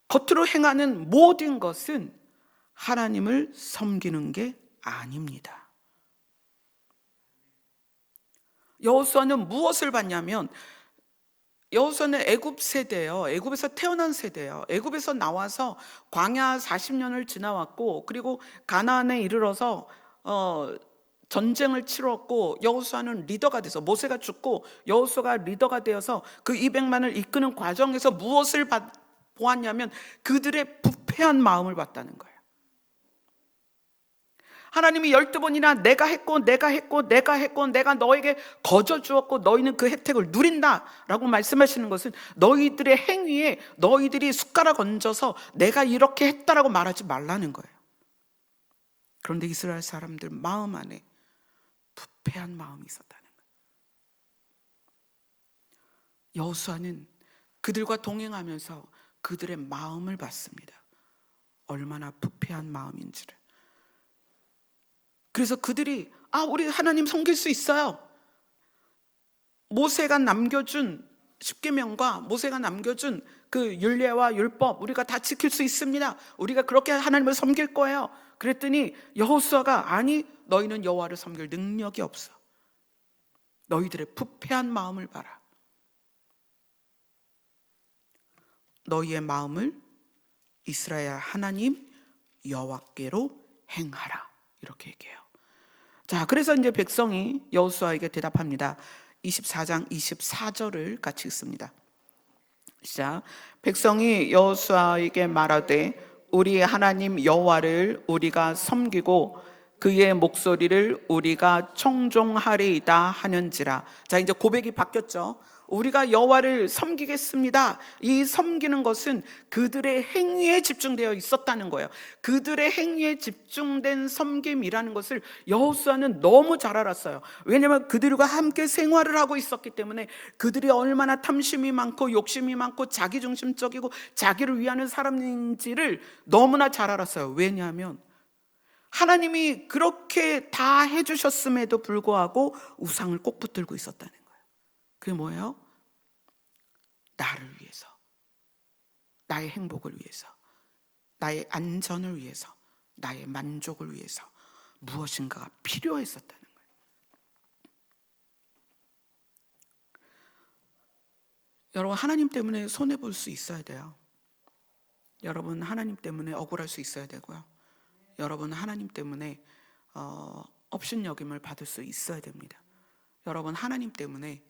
겉으로 행하는 모든 것은 하나님을 섬기는 게 아닙니다. 여호수아는 무엇을 봤냐면, 여호수아는 애굽 세대예요. 애굽에서 태어난 세대예요. 애굽에서 나와서 광야 40년을 지나왔고, 그리고 가나안에 이르러서 전쟁을 치렀고, 여호수아는 리더가 돼서, 모세가 죽고 여호수아가 리더가 되어서 그 200만을 이끄는 과정에서 무엇을 보았냐면 그들의 부패한 마음을 봤다는 거예요. 하나님이 12번이나 내가 했고 내가 너에게 거저 주었고 너희는 그 혜택을 누린다 라고 말씀하시는 것은 너희들의 행위에 너희들이 숟가락 얹어서 내가 이렇게 했다라고 말하지 말라는 거예요. 그런데 이스라엘 사람들 마음 안에 부패한 마음이 있었다는 거예요. 여호수아는 그들과 동행하면서 그들의 마음을 봤습니다. 얼마나 부패한 마음인지를. 그래서 그들이 우리 하나님 섬길 수 있어요. 모세가 남겨준 십계명과 모세가 남겨준 그 율례와 율법 우리가 다 지킬 수 있습니다. 우리가 그렇게 하나님을 섬길 거예요. 그랬더니 여호수아가 아니, 너희는 여호와를 섬길 능력이 없어. 너희들의 부패한 마음을 봐라. 너희의 마음을 이스라엘 하나님 여호와께로 행하라, 이렇게 얘기해요. 자, 그래서 이제 백성이 여호수아에게 대답합니다. 24장 24절을 같이 읽습니다. 시작. 백성이 여호수아에게 말하되 우리 하나님 여호와를 우리가 섬기고 그의 목소리를 우리가 청종하리이다 하는지라. 자, 이제 고백이 바뀌었죠. 우리가 여호와를 섬기겠습니다. 이 섬기는 것은 그들의 행위에 집중되어 있었다는 거예요. 그들의 행위에 집중된 섬김이라는 것을 여호수아는 너무 잘 알았어요. 왜냐하면 그들과 함께 생활을 하고 있었기 때문에 그들이 얼마나 탐심이 많고 욕심이 많고 자기중심적이고 자기를 위하는 사람인지를 너무나 잘 알았어요. 왜냐하면 하나님이 그렇게 다 해주셨음에도 불구하고 우상을 꼭 붙들고 있었다는 거예요. 그게 뭐예요? 나를 위해서, 나의 행복을 위해서, 나의 안전을 위해서, 나의 만족을 위해서 무엇인가가 필요했었다는 거예요. 여러분, 하나님 때문에 손해볼 수 있어야 돼요. 여러분, 하나님 때문에 억울할 수 있어야 되고요. 여러분, 하나님 때문에 업신여김을 받을 수 있어야 됩니다. 여러분, 하나님 때문에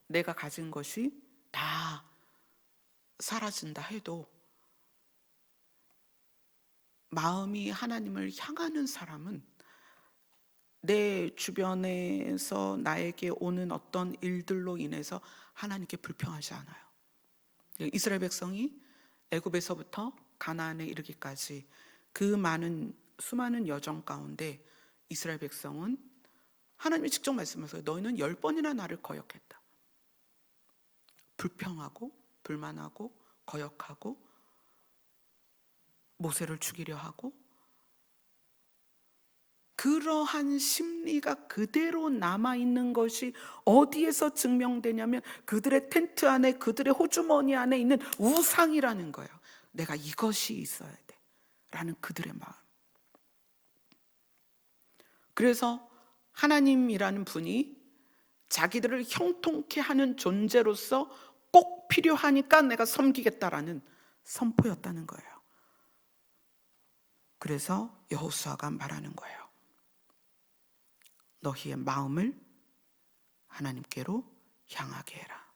내가 가진 것이 다 사라진다 해도 마음이 하나님을 향하는 사람은 내 주변에서 나에게 오는 어떤 일들로 인해서 하나님께 불평하지 않아요. 이스라엘 백성이 애굽에서부터 가나안에 이르기까지 그 수많은 여정 가운데 이스라엘 백성은 하나님이 직접 말씀하세요. 너희는 10번이나 나를 거역했다. 불평하고 불만하고 거역하고 모세를 죽이려 하고, 그러한 심리가 그대로 남아있는 것이 어디에서 증명되냐면 그들의 텐트 안에, 그들의 호주머니 안에 있는 우상이라는 거예요. 내가 이것이 있어야 돼 라는 그들의 마음. 그래서 하나님이라는 분이 자기들을 형통케 하는 존재로서 꼭 필요하니까 내가 섬기겠다라는 선포였다는 거예요. 그래서 여호수아가 말하는 거예요. 너희의 마음을 하나님께로 향하게 해라.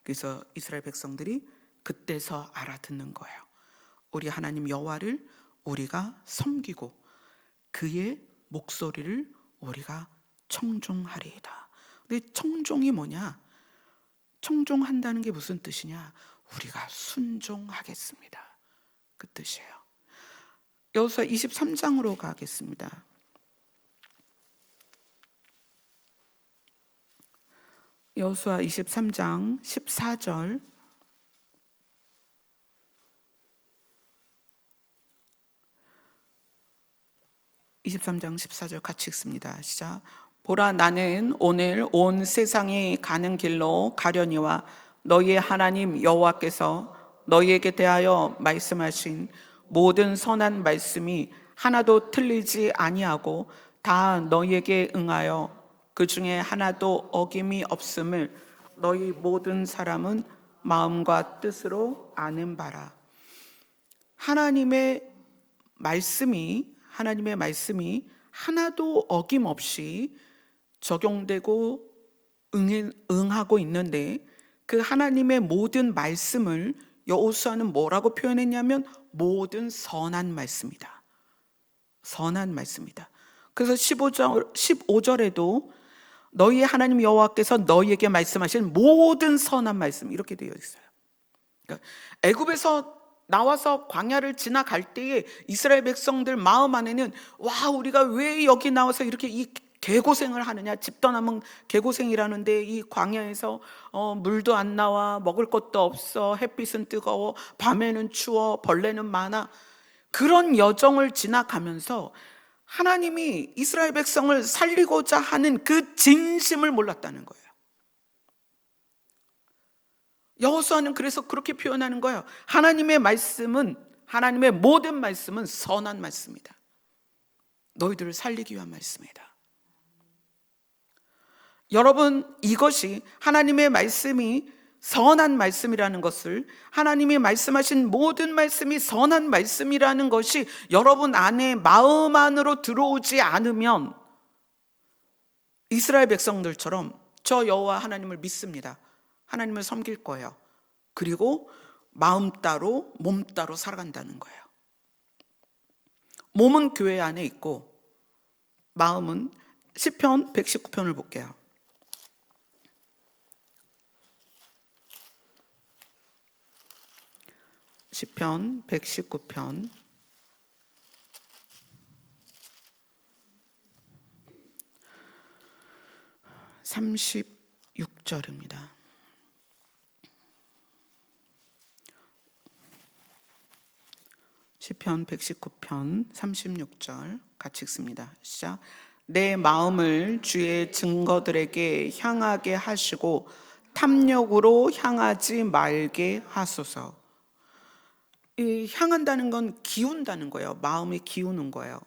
그래서 이스라엘 백성들이 그때서 알아듣는 거예요. 우리 하나님 여호와를 우리가 섬기고 그의 목소리를 우리가 청종하리이다. 근데 청종이 뭐냐? 청종한다는 게 무슨 뜻이냐? 우리가 순종하겠습니다. 그 뜻이에요. 여호수아 23장으로 가겠습니다. 여호수아 23장 14절. 23장 14절 같이 읽습니다. 시작. 보라, 나는 오늘 온 세상이 가는 길로 가려니와 너희의 하나님 여호와께서 너희에게 대하여 말씀하신 모든 선한 말씀이 하나도 틀리지 아니하고 다 너희에게 응하여 그 중에 하나도 어김이 없음을 너희 모든 사람은 마음과 뜻으로 아는 바라. 하나님의 말씀이 하나도 어김없이 적용되고 응하고 있는데, 그 하나님의 모든 말씀을 여호수아는 뭐라고 표현했냐면 모든 선한 말씀이다. 선한 말씀이다. 그래서 15절에도 너희 하나님 여호와께서 너희에게 말씀하신 모든 선한 말씀, 이렇게 되어 있어요. 그러니까 애굽에서 나와서 광야를 지나갈 때에 이스라엘 백성들 마음 안에는, 와, 우리가 왜 여기 나와서 이렇게 이 개고생을 하느냐, 집 떠나면 개고생이라는데 이 광야에서 물도 안 나와, 먹을 것도 없어, 햇빛은 뜨거워, 밤에는 추워, 벌레는 많아. 그런 여정을 지나가면서 하나님이 이스라엘 백성을 살리고자 하는 그 진심을 몰랐다는 거예요. 여호수아는 그래서 그렇게 표현하는 거예요. 하나님의 말씀은, 하나님의 모든 말씀은 선한 말씀이다. 너희들을 살리기 위한 말씀이다. 여러분, 이것이 하나님의 말씀이 선한 말씀이라는 것을, 하나님이 말씀하신 모든 말씀이 선한 말씀이라는 것이 여러분 안에 마음 안으로 들어오지 않으면 이스라엘 백성들처럼 저 여호와 하나님을 믿습니다, 하나님을 섬길 거예요, 그리고 마음 따로 몸 따로 살아간다는 거예요. 몸은 교회 안에 있고 마음은, 시편 119편을 볼게요. 시편 119편 36절입니다. 시편 119편 36절 같이 읽습니다. 시작. 내 마음을 주의 증거들에게 향하게 하시고 탐욕으로 향하지 말게 하소서. 이 향한다는 건 기운다는 거예요. 마음이 기우는 거예요.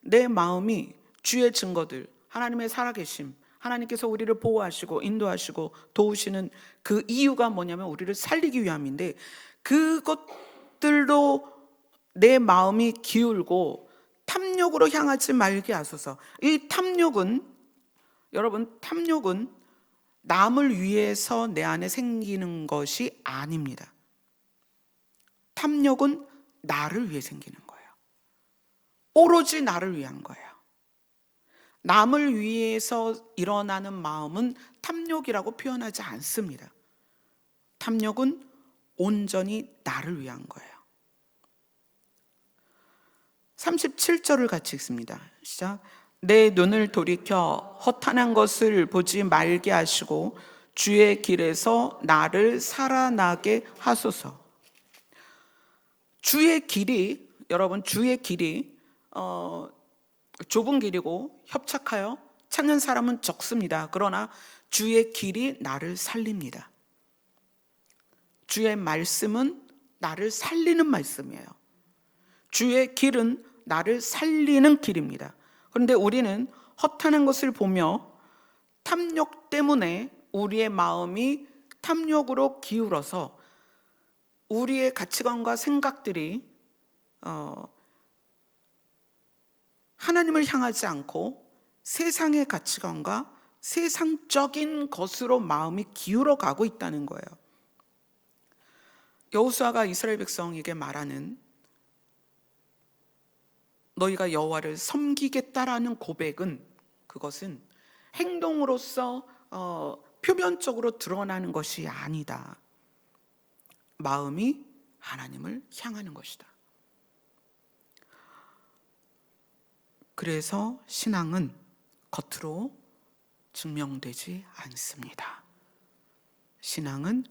내 마음이 주의 증거들, 하나님의 살아계심, 하나님께서 우리를 보호하시고 인도하시고 도우시는 그 이유가 뭐냐면 우리를 살리기 위함인데, 그것들도 내 마음이 기울고 탐욕으로 향하지 말게 하소서. 이 탐욕은, 여러분, 탐욕은 남을 위해서 내 안에 생기는 것이 아닙니다. 탐욕은 나를 위해 생기는 거예요. 오로지 나를 위한 거예요. 남을 위해서 일어나는 마음은 탐욕이라고 표현하지 않습니다. 탐욕은 온전히 나를 위한 거예요. 37절을 같이 읽습니다. 시작. 내 눈을 돌이켜 허탄한 것을 보지 말게 하시고 주의 길에서 나를 살아나게 하소서. 주의 길이, 여러분, 주의 길이 좁은 길이고 협착하여 찾는 사람은 적습니다. 그러나 주의 길이 나를 살립니다. 주의 말씀은 나를 살리는 말씀이에요. 주의 길은 나를 살리는 길입니다. 그런데 우리는 허탄한 것을 보며 탐욕 때문에 우리의 마음이 탐욕으로 기울어서 우리의 가치관과 생각들이 하나님을 향하지 않고 세상의 가치관과 세상적인 것으로 마음이 기울어 가고 있다는 거예요. 여호수아가 이스라엘 백성에게 말하는 너희가 여호와를 섬기겠다라는 고백은, 그것은 행동으로서 표면적으로 드러나는 것이 아니다. 마음이 하나님을 향하는 것이다. 그래서 신앙은 겉으로 증명되지 않습니다. 신앙은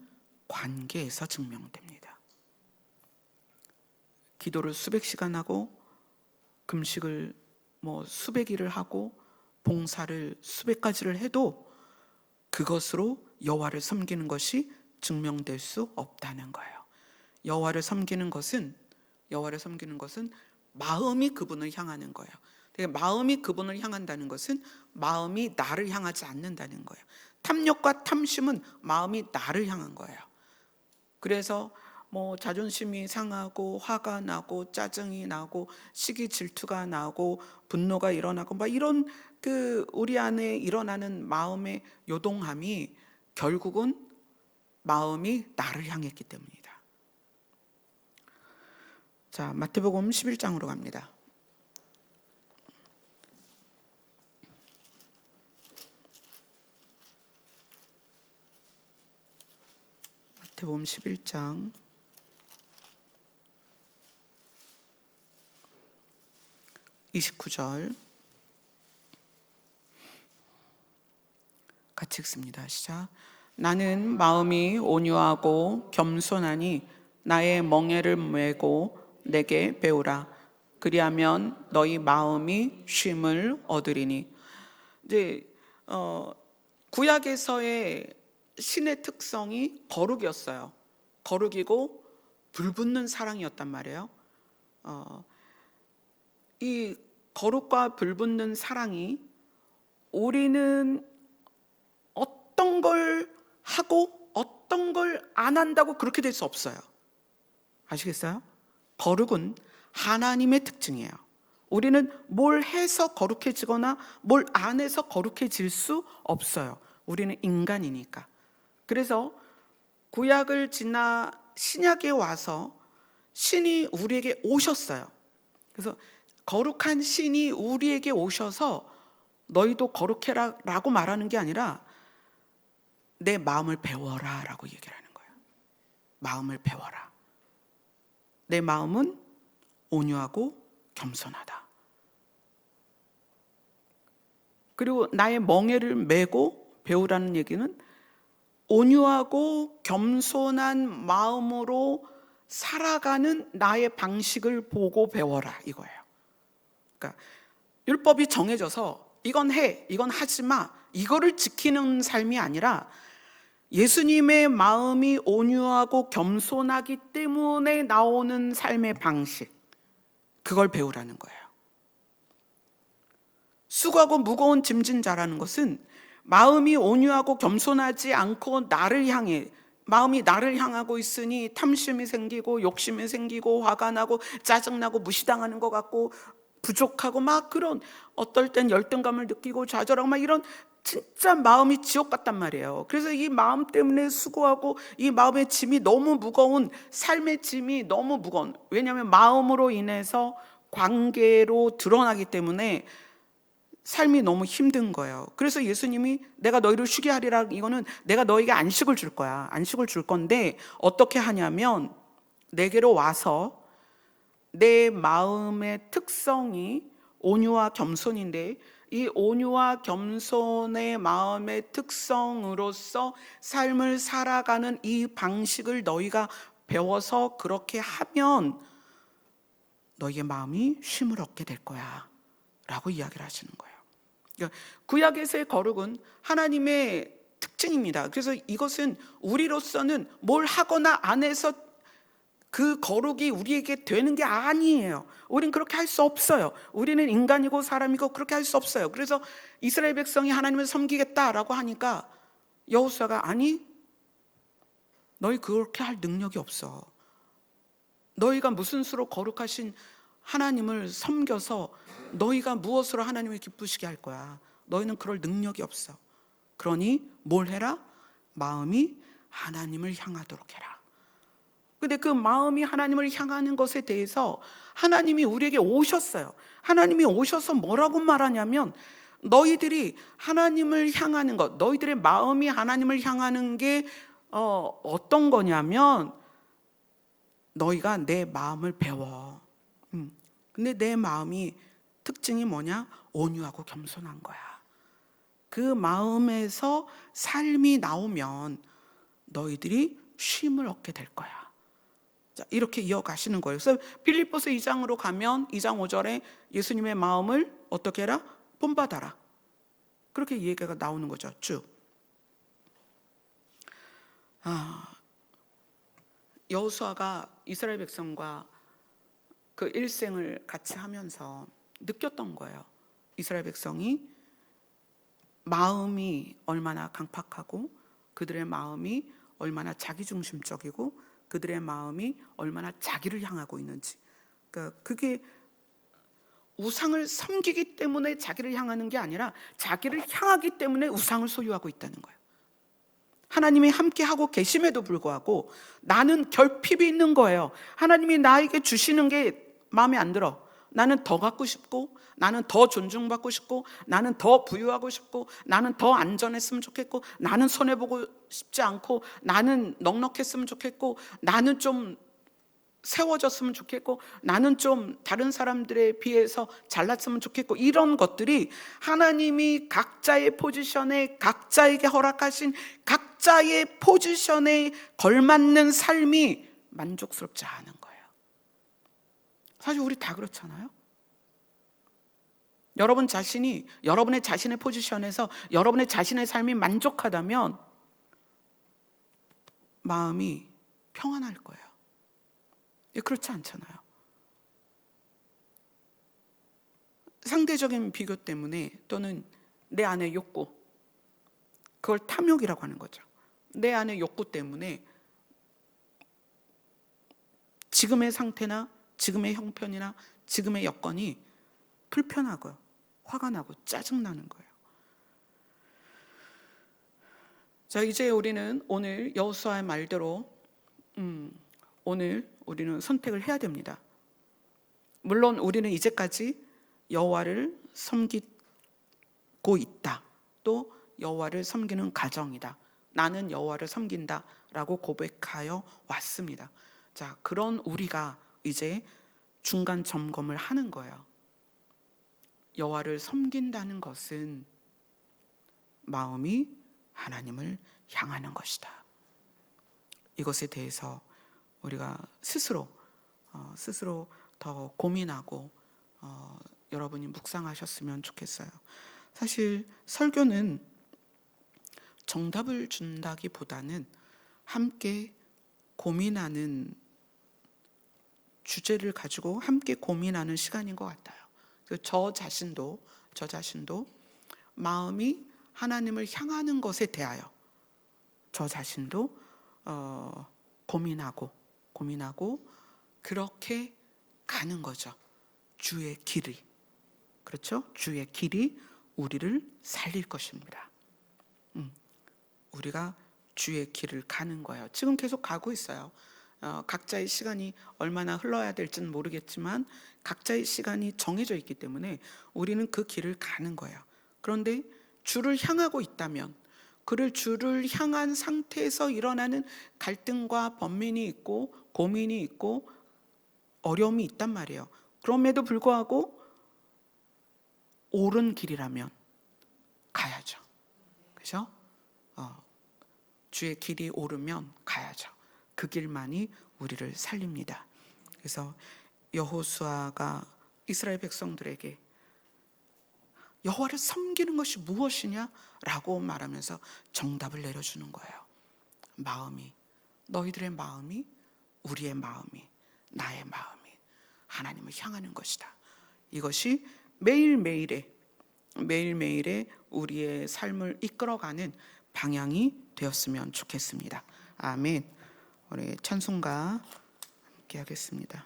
관계에서 증명됩니다. 기도를 수백 시간 하고 금식을 수백 일을 하고 봉사를 수백 가지를 해도 그것으로 여호와를 섬기는 것이 증명될 수 없다는 거예요. 여호와를 섬기는 것은 마음이 그분을 향하는 거예요. 마음이 그분을 향한다는 것은 마음이 나를 향하지 않는다는 거예요. 탐욕과 탐심은 마음이 나를 향한 거예요. 그래서 자존심이 상하고 화가 나고 짜증이 나고 시기 질투가 나고 분노가 일어나고 이런 우리 안에 일어나는 마음의 요동함이 결국은 마음이 나를 향했기 때문이다. 자, 마태복음 11장으로 갑니다. 마태복음 11장 29절 같이 읽습니다. 시작. 나는 마음이 온유하고 겸손하니 나의 멍에를 메고 내게 배우라. 그리하면 너희 마음이 쉼을 얻으리니. 이제 구약에서의 신의 특성이 거룩이었어요. 거룩이고 불붙는 사랑이었단 말이에요. 이 거룩과 불붙는 사랑이 우리는 어떤 걸 하고 어떤 걸 안 한다고 그렇게 될 수 없어요. 아시겠어요? 거룩은 하나님의 특징이에요. 우리는 뭘 해서 거룩해지거나 뭘 안 해서 거룩해질 수 없어요. 우리는 인간이니까. 그래서 구약을 지나 신약에 와서 신이 우리에게 오셨어요. 그래서 거룩한 신이 우리에게 오셔서 너희도 거룩해라 라고 말하는 게 아니라 내 마음을 배워라 라고 얘기를 하는 거예요. 마음을 배워라. 내 마음은 온유하고 겸손하다. 그리고 나의 멍에를 메고 배우라는 얘기는 온유하고 겸손한 마음으로 살아가는 나의 방식을 보고 배워라 이거예요. 그러니까 율법이 정해져서 이건 해, 이건 하지 마, 이거를 지키는 삶이 아니라 예수님의 마음이 온유하고 겸손하기 때문에 나오는 삶의 방식, 그걸 배우라는 거예요. 수고하고 무거운 짐진 자라는 것은 마음이 온유하고 겸손하지 않고 마음이 나를 향하고 있으니 탐심이 생기고 욕심이 생기고 화가 나고 짜증나고 무시당하는 것 같고 부족하고 막 그런, 어떨 땐 열등감을 느끼고 좌절하고 막 이런, 진짜 마음이 지옥 같단 말이에요. 그래서 이 마음 때문에 수고하고 이 마음의 짐이 너무 무거운, 삶의 짐이 너무 무거운, 왜냐하면 마음으로 인해서 관계로 드러나기 때문에 삶이 너무 힘든 거예요. 그래서 예수님이 내가 너희를 쉬게 하리라, 이거는 내가 너에게 안식을 줄 거야. 안식을 줄 건데 어떻게 하냐면, 내게로 와서 내 마음의 특성이 온유와 겸손인데 이 온유와 겸손의 마음의 특성으로서 삶을 살아가는 이 방식을 너희가 배워서 그렇게 하면 너희의 마음이 쉼을 얻게 될 거야 라고 이야기를 하시는 거예요. 그러니까 구약에서의 거룩은 하나님의 특징입니다. 그래서 이것은 우리로서는 뭘 하거나 안 해서 그 거룩이 우리에게 되는 게 아니에요. 우리는 그렇게 할 수 없어요. 우리는 인간이고 사람이고 그렇게 할 수 없어요. 그래서 이스라엘 백성이 하나님을 섬기겠다라고 하니까 여호수아가, 아니, 너희 그렇게 할 능력이 없어. 너희가 무슨 수로 거룩하신 하나님을 섬겨서 너희가 무엇으로 하나님을 기쁘시게 할 거야. 너희는 그럴 능력이 없어. 그러니 뭘 해라? 마음이 하나님을 향하도록 해라. 근데 그 마음이 하나님을 향하는 것에 대해서 하나님이 우리에게 오셨어요. 하나님이 오셔서 뭐라고 말하냐면, 너희들이 하나님을 향하는 것, 너희들의 마음이 하나님을 향하는 게 어떤 거냐면, 너희가 내 마음을 배워. 근데 내 마음이 특징이 뭐냐? 온유하고 겸손한 거야. 그 마음에서 삶이 나오면 너희들이 쉼을 얻게 될 거야. 자, 이렇게 이어가시는 거예요. 그래서 빌립보서 2장으로 가면 2장 5절에 예수님의 마음을 어떻게 해라? 본받아라. 그렇게 얘기가 나오는 거죠. 쭉. 여호수아가 이스라엘 백성과 그 일생을 같이 하면서 느꼈던 거예요. 이스라엘 백성이 마음이 얼마나 강팍하고 그들의 마음이 얼마나 자기중심적이고 그들의 마음이 얼마나 자기를 향하고 있는지. 그러니까 그게 우상을 섬기기 때문에 자기를 향하는 게 아니라 자기를 향하기 때문에 우상을 소유하고 있다는 거예요. 하나님이 함께하고 계심에도 불구하고 나는 결핍이 있는 거예요. 하나님이 나에게 주시는 게 마음에 안 들어. 나는 더 갖고 싶고, 나는 더 존중받고 싶고, 나는 더 부유하고 싶고, 나는 더 안전했으면 좋겠고, 나는 손해보고 싶지 않고, 나는 넉넉했으면 좋겠고, 나는 좀 세워졌으면 좋겠고, 나는 좀 다른 사람들에 비해서 잘났으면 좋겠고, 이런 것들이 하나님이 각자의 포지션에, 각자에게 허락하신 각자의 포지션에 걸맞는 삶이 만족스럽지 않은 거예요. 사실 우리 다 그렇잖아요. 여러분 자신이 여러분의 자신의 포지션에서 여러분의 자신의 삶이 만족하다면 마음이 평안할 거예요. 그렇지 않잖아요. 상대적인 비교 때문에, 또는 내 안의 욕구, 그걸 탐욕이라고 하는 거죠. 내 안의 욕구 때문에 지금의 상태나 지금의 형편이나 지금의 여건이 불편하고요, 화가 나고 짜증나는 거예요. 자, 이제 우리는 오늘 여호수아의 말대로 오늘 우리는 선택을 해야 됩니다. 물론 우리는 이제까지 여호와를 섬기고 있다. 또 여호와를 섬기는 가정이다. 나는 여호와를 섬긴다라고 고백하여 왔습니다. 자, 그런 우리가 이제 중간 점검을 하는 거예요. 여호와를 섬긴다는 것은 마음이 하나님을 향하는 것이다. 이것에 대해서 우리가 스스로 더 고민하고 여러분이 묵상하셨으면 좋겠어요. 사실 설교는 정답을 준다기보다는 함께 고민하는, 주제를 가지고 함께 고민하는 시간인 것 같아요. 저 자신도 마음이 하나님을 향하는 것에 대하여 저 자신도 고민하고 그렇게 가는 거죠. 주의 길이. 그렇죠? 주의 길이 우리를 살릴 것입니다. 우리가 주의 길을 가는 거예요. 지금 계속 가고 있어요. 각자의 시간이 얼마나 흘러야 될지는 모르겠지만 각자의 시간이 정해져 있기 때문에 우리는 그 길을 가는 거예요. 그런데 주를 향하고 있다면, 주를 향한 상태에서 일어나는 갈등과 번민이 있고 고민이 있고 어려움이 있단 말이에요. 그럼에도 불구하고 옳은 길이라면 가야죠. 그죠? 주의 길이 옳으면 가야죠. 그 길만이 우리를 살립니다. 그래서 여호수아가 이스라엘 백성들에게 여호와를 섬기는 것이 무엇이냐라고 말하면서 정답을 내려주는 거예요. 너희들의 마음이, 우리의 마음이, 나의 마음이 하나님을 향하는 것이다. 이것이 매일매일의 우리의 삶을 이끌어가는 방향이 되었으면 좋겠습니다. 아멘. 우리 찬송가 함께 하겠습니다.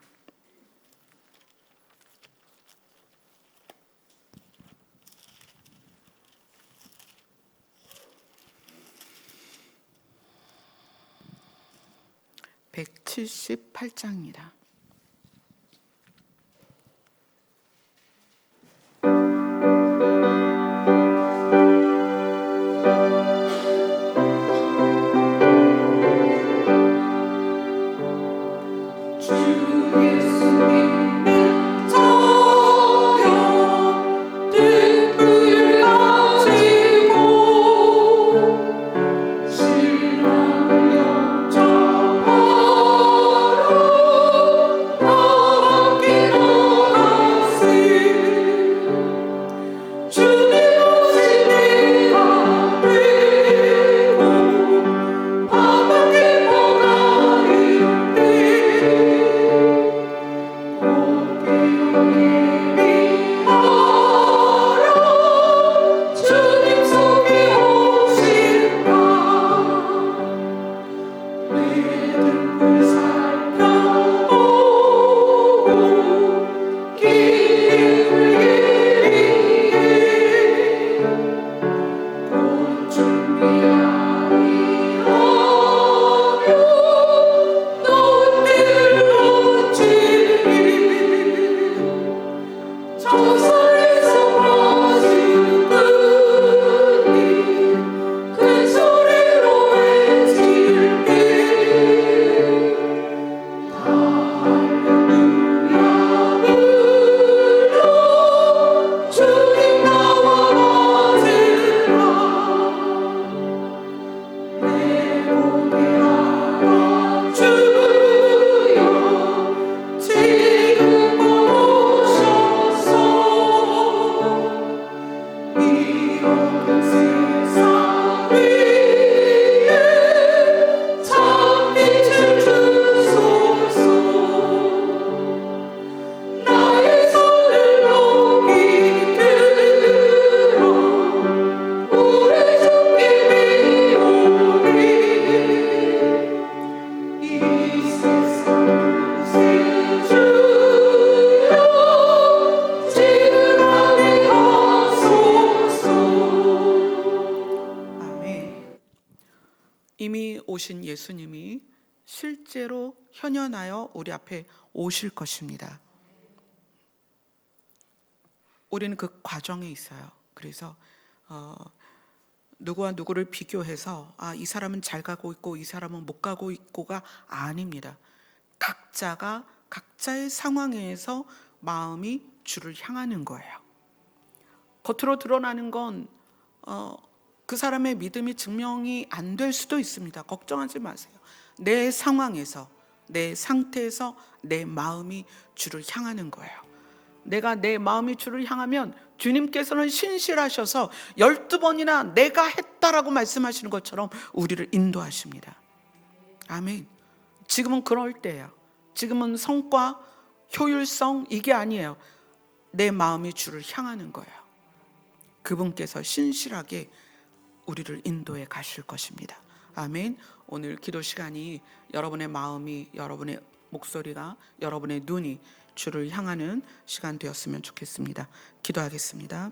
(178장입니다) 이미 오신 예수님이 실제로 현현하여 우리 앞에 오실 것입니다. 우리는 그 과정에 있어요. 그래서 누구와 누구를 비교해서 이 사람은 잘 가고 있고 이 사람은 못 가고 있고가 아닙니다. 각자가 각자의 상황에서 마음이 주를 향하는 거예요. 겉으로 드러나는 건 그 사람의 믿음이 증명이 안 될 수도 있습니다. 걱정하지 마세요. 내 상황에서, 내 상태에서 내 마음이 주를 향하는 거예요. 내가 내 마음이 주를 향하면 주님께서는 신실하셔서 12번이나 내가 했다라고 말씀하시는 것처럼 우리를 인도하십니다. 아멘. 지금은 그럴 때예요. 지금은 성과, 효율성 이게 아니에요. 내 마음이 주를 향하는 거예요. 그분께서 신실하게 우리를 인도해 가실 것입니다. 아멘. 오늘 기도 시간이 여러분의 마음이, 여러분의 목소리가, 여러분의 눈이 주를 향하는 시간 되었으면 좋겠습니다. 기도하겠습니다.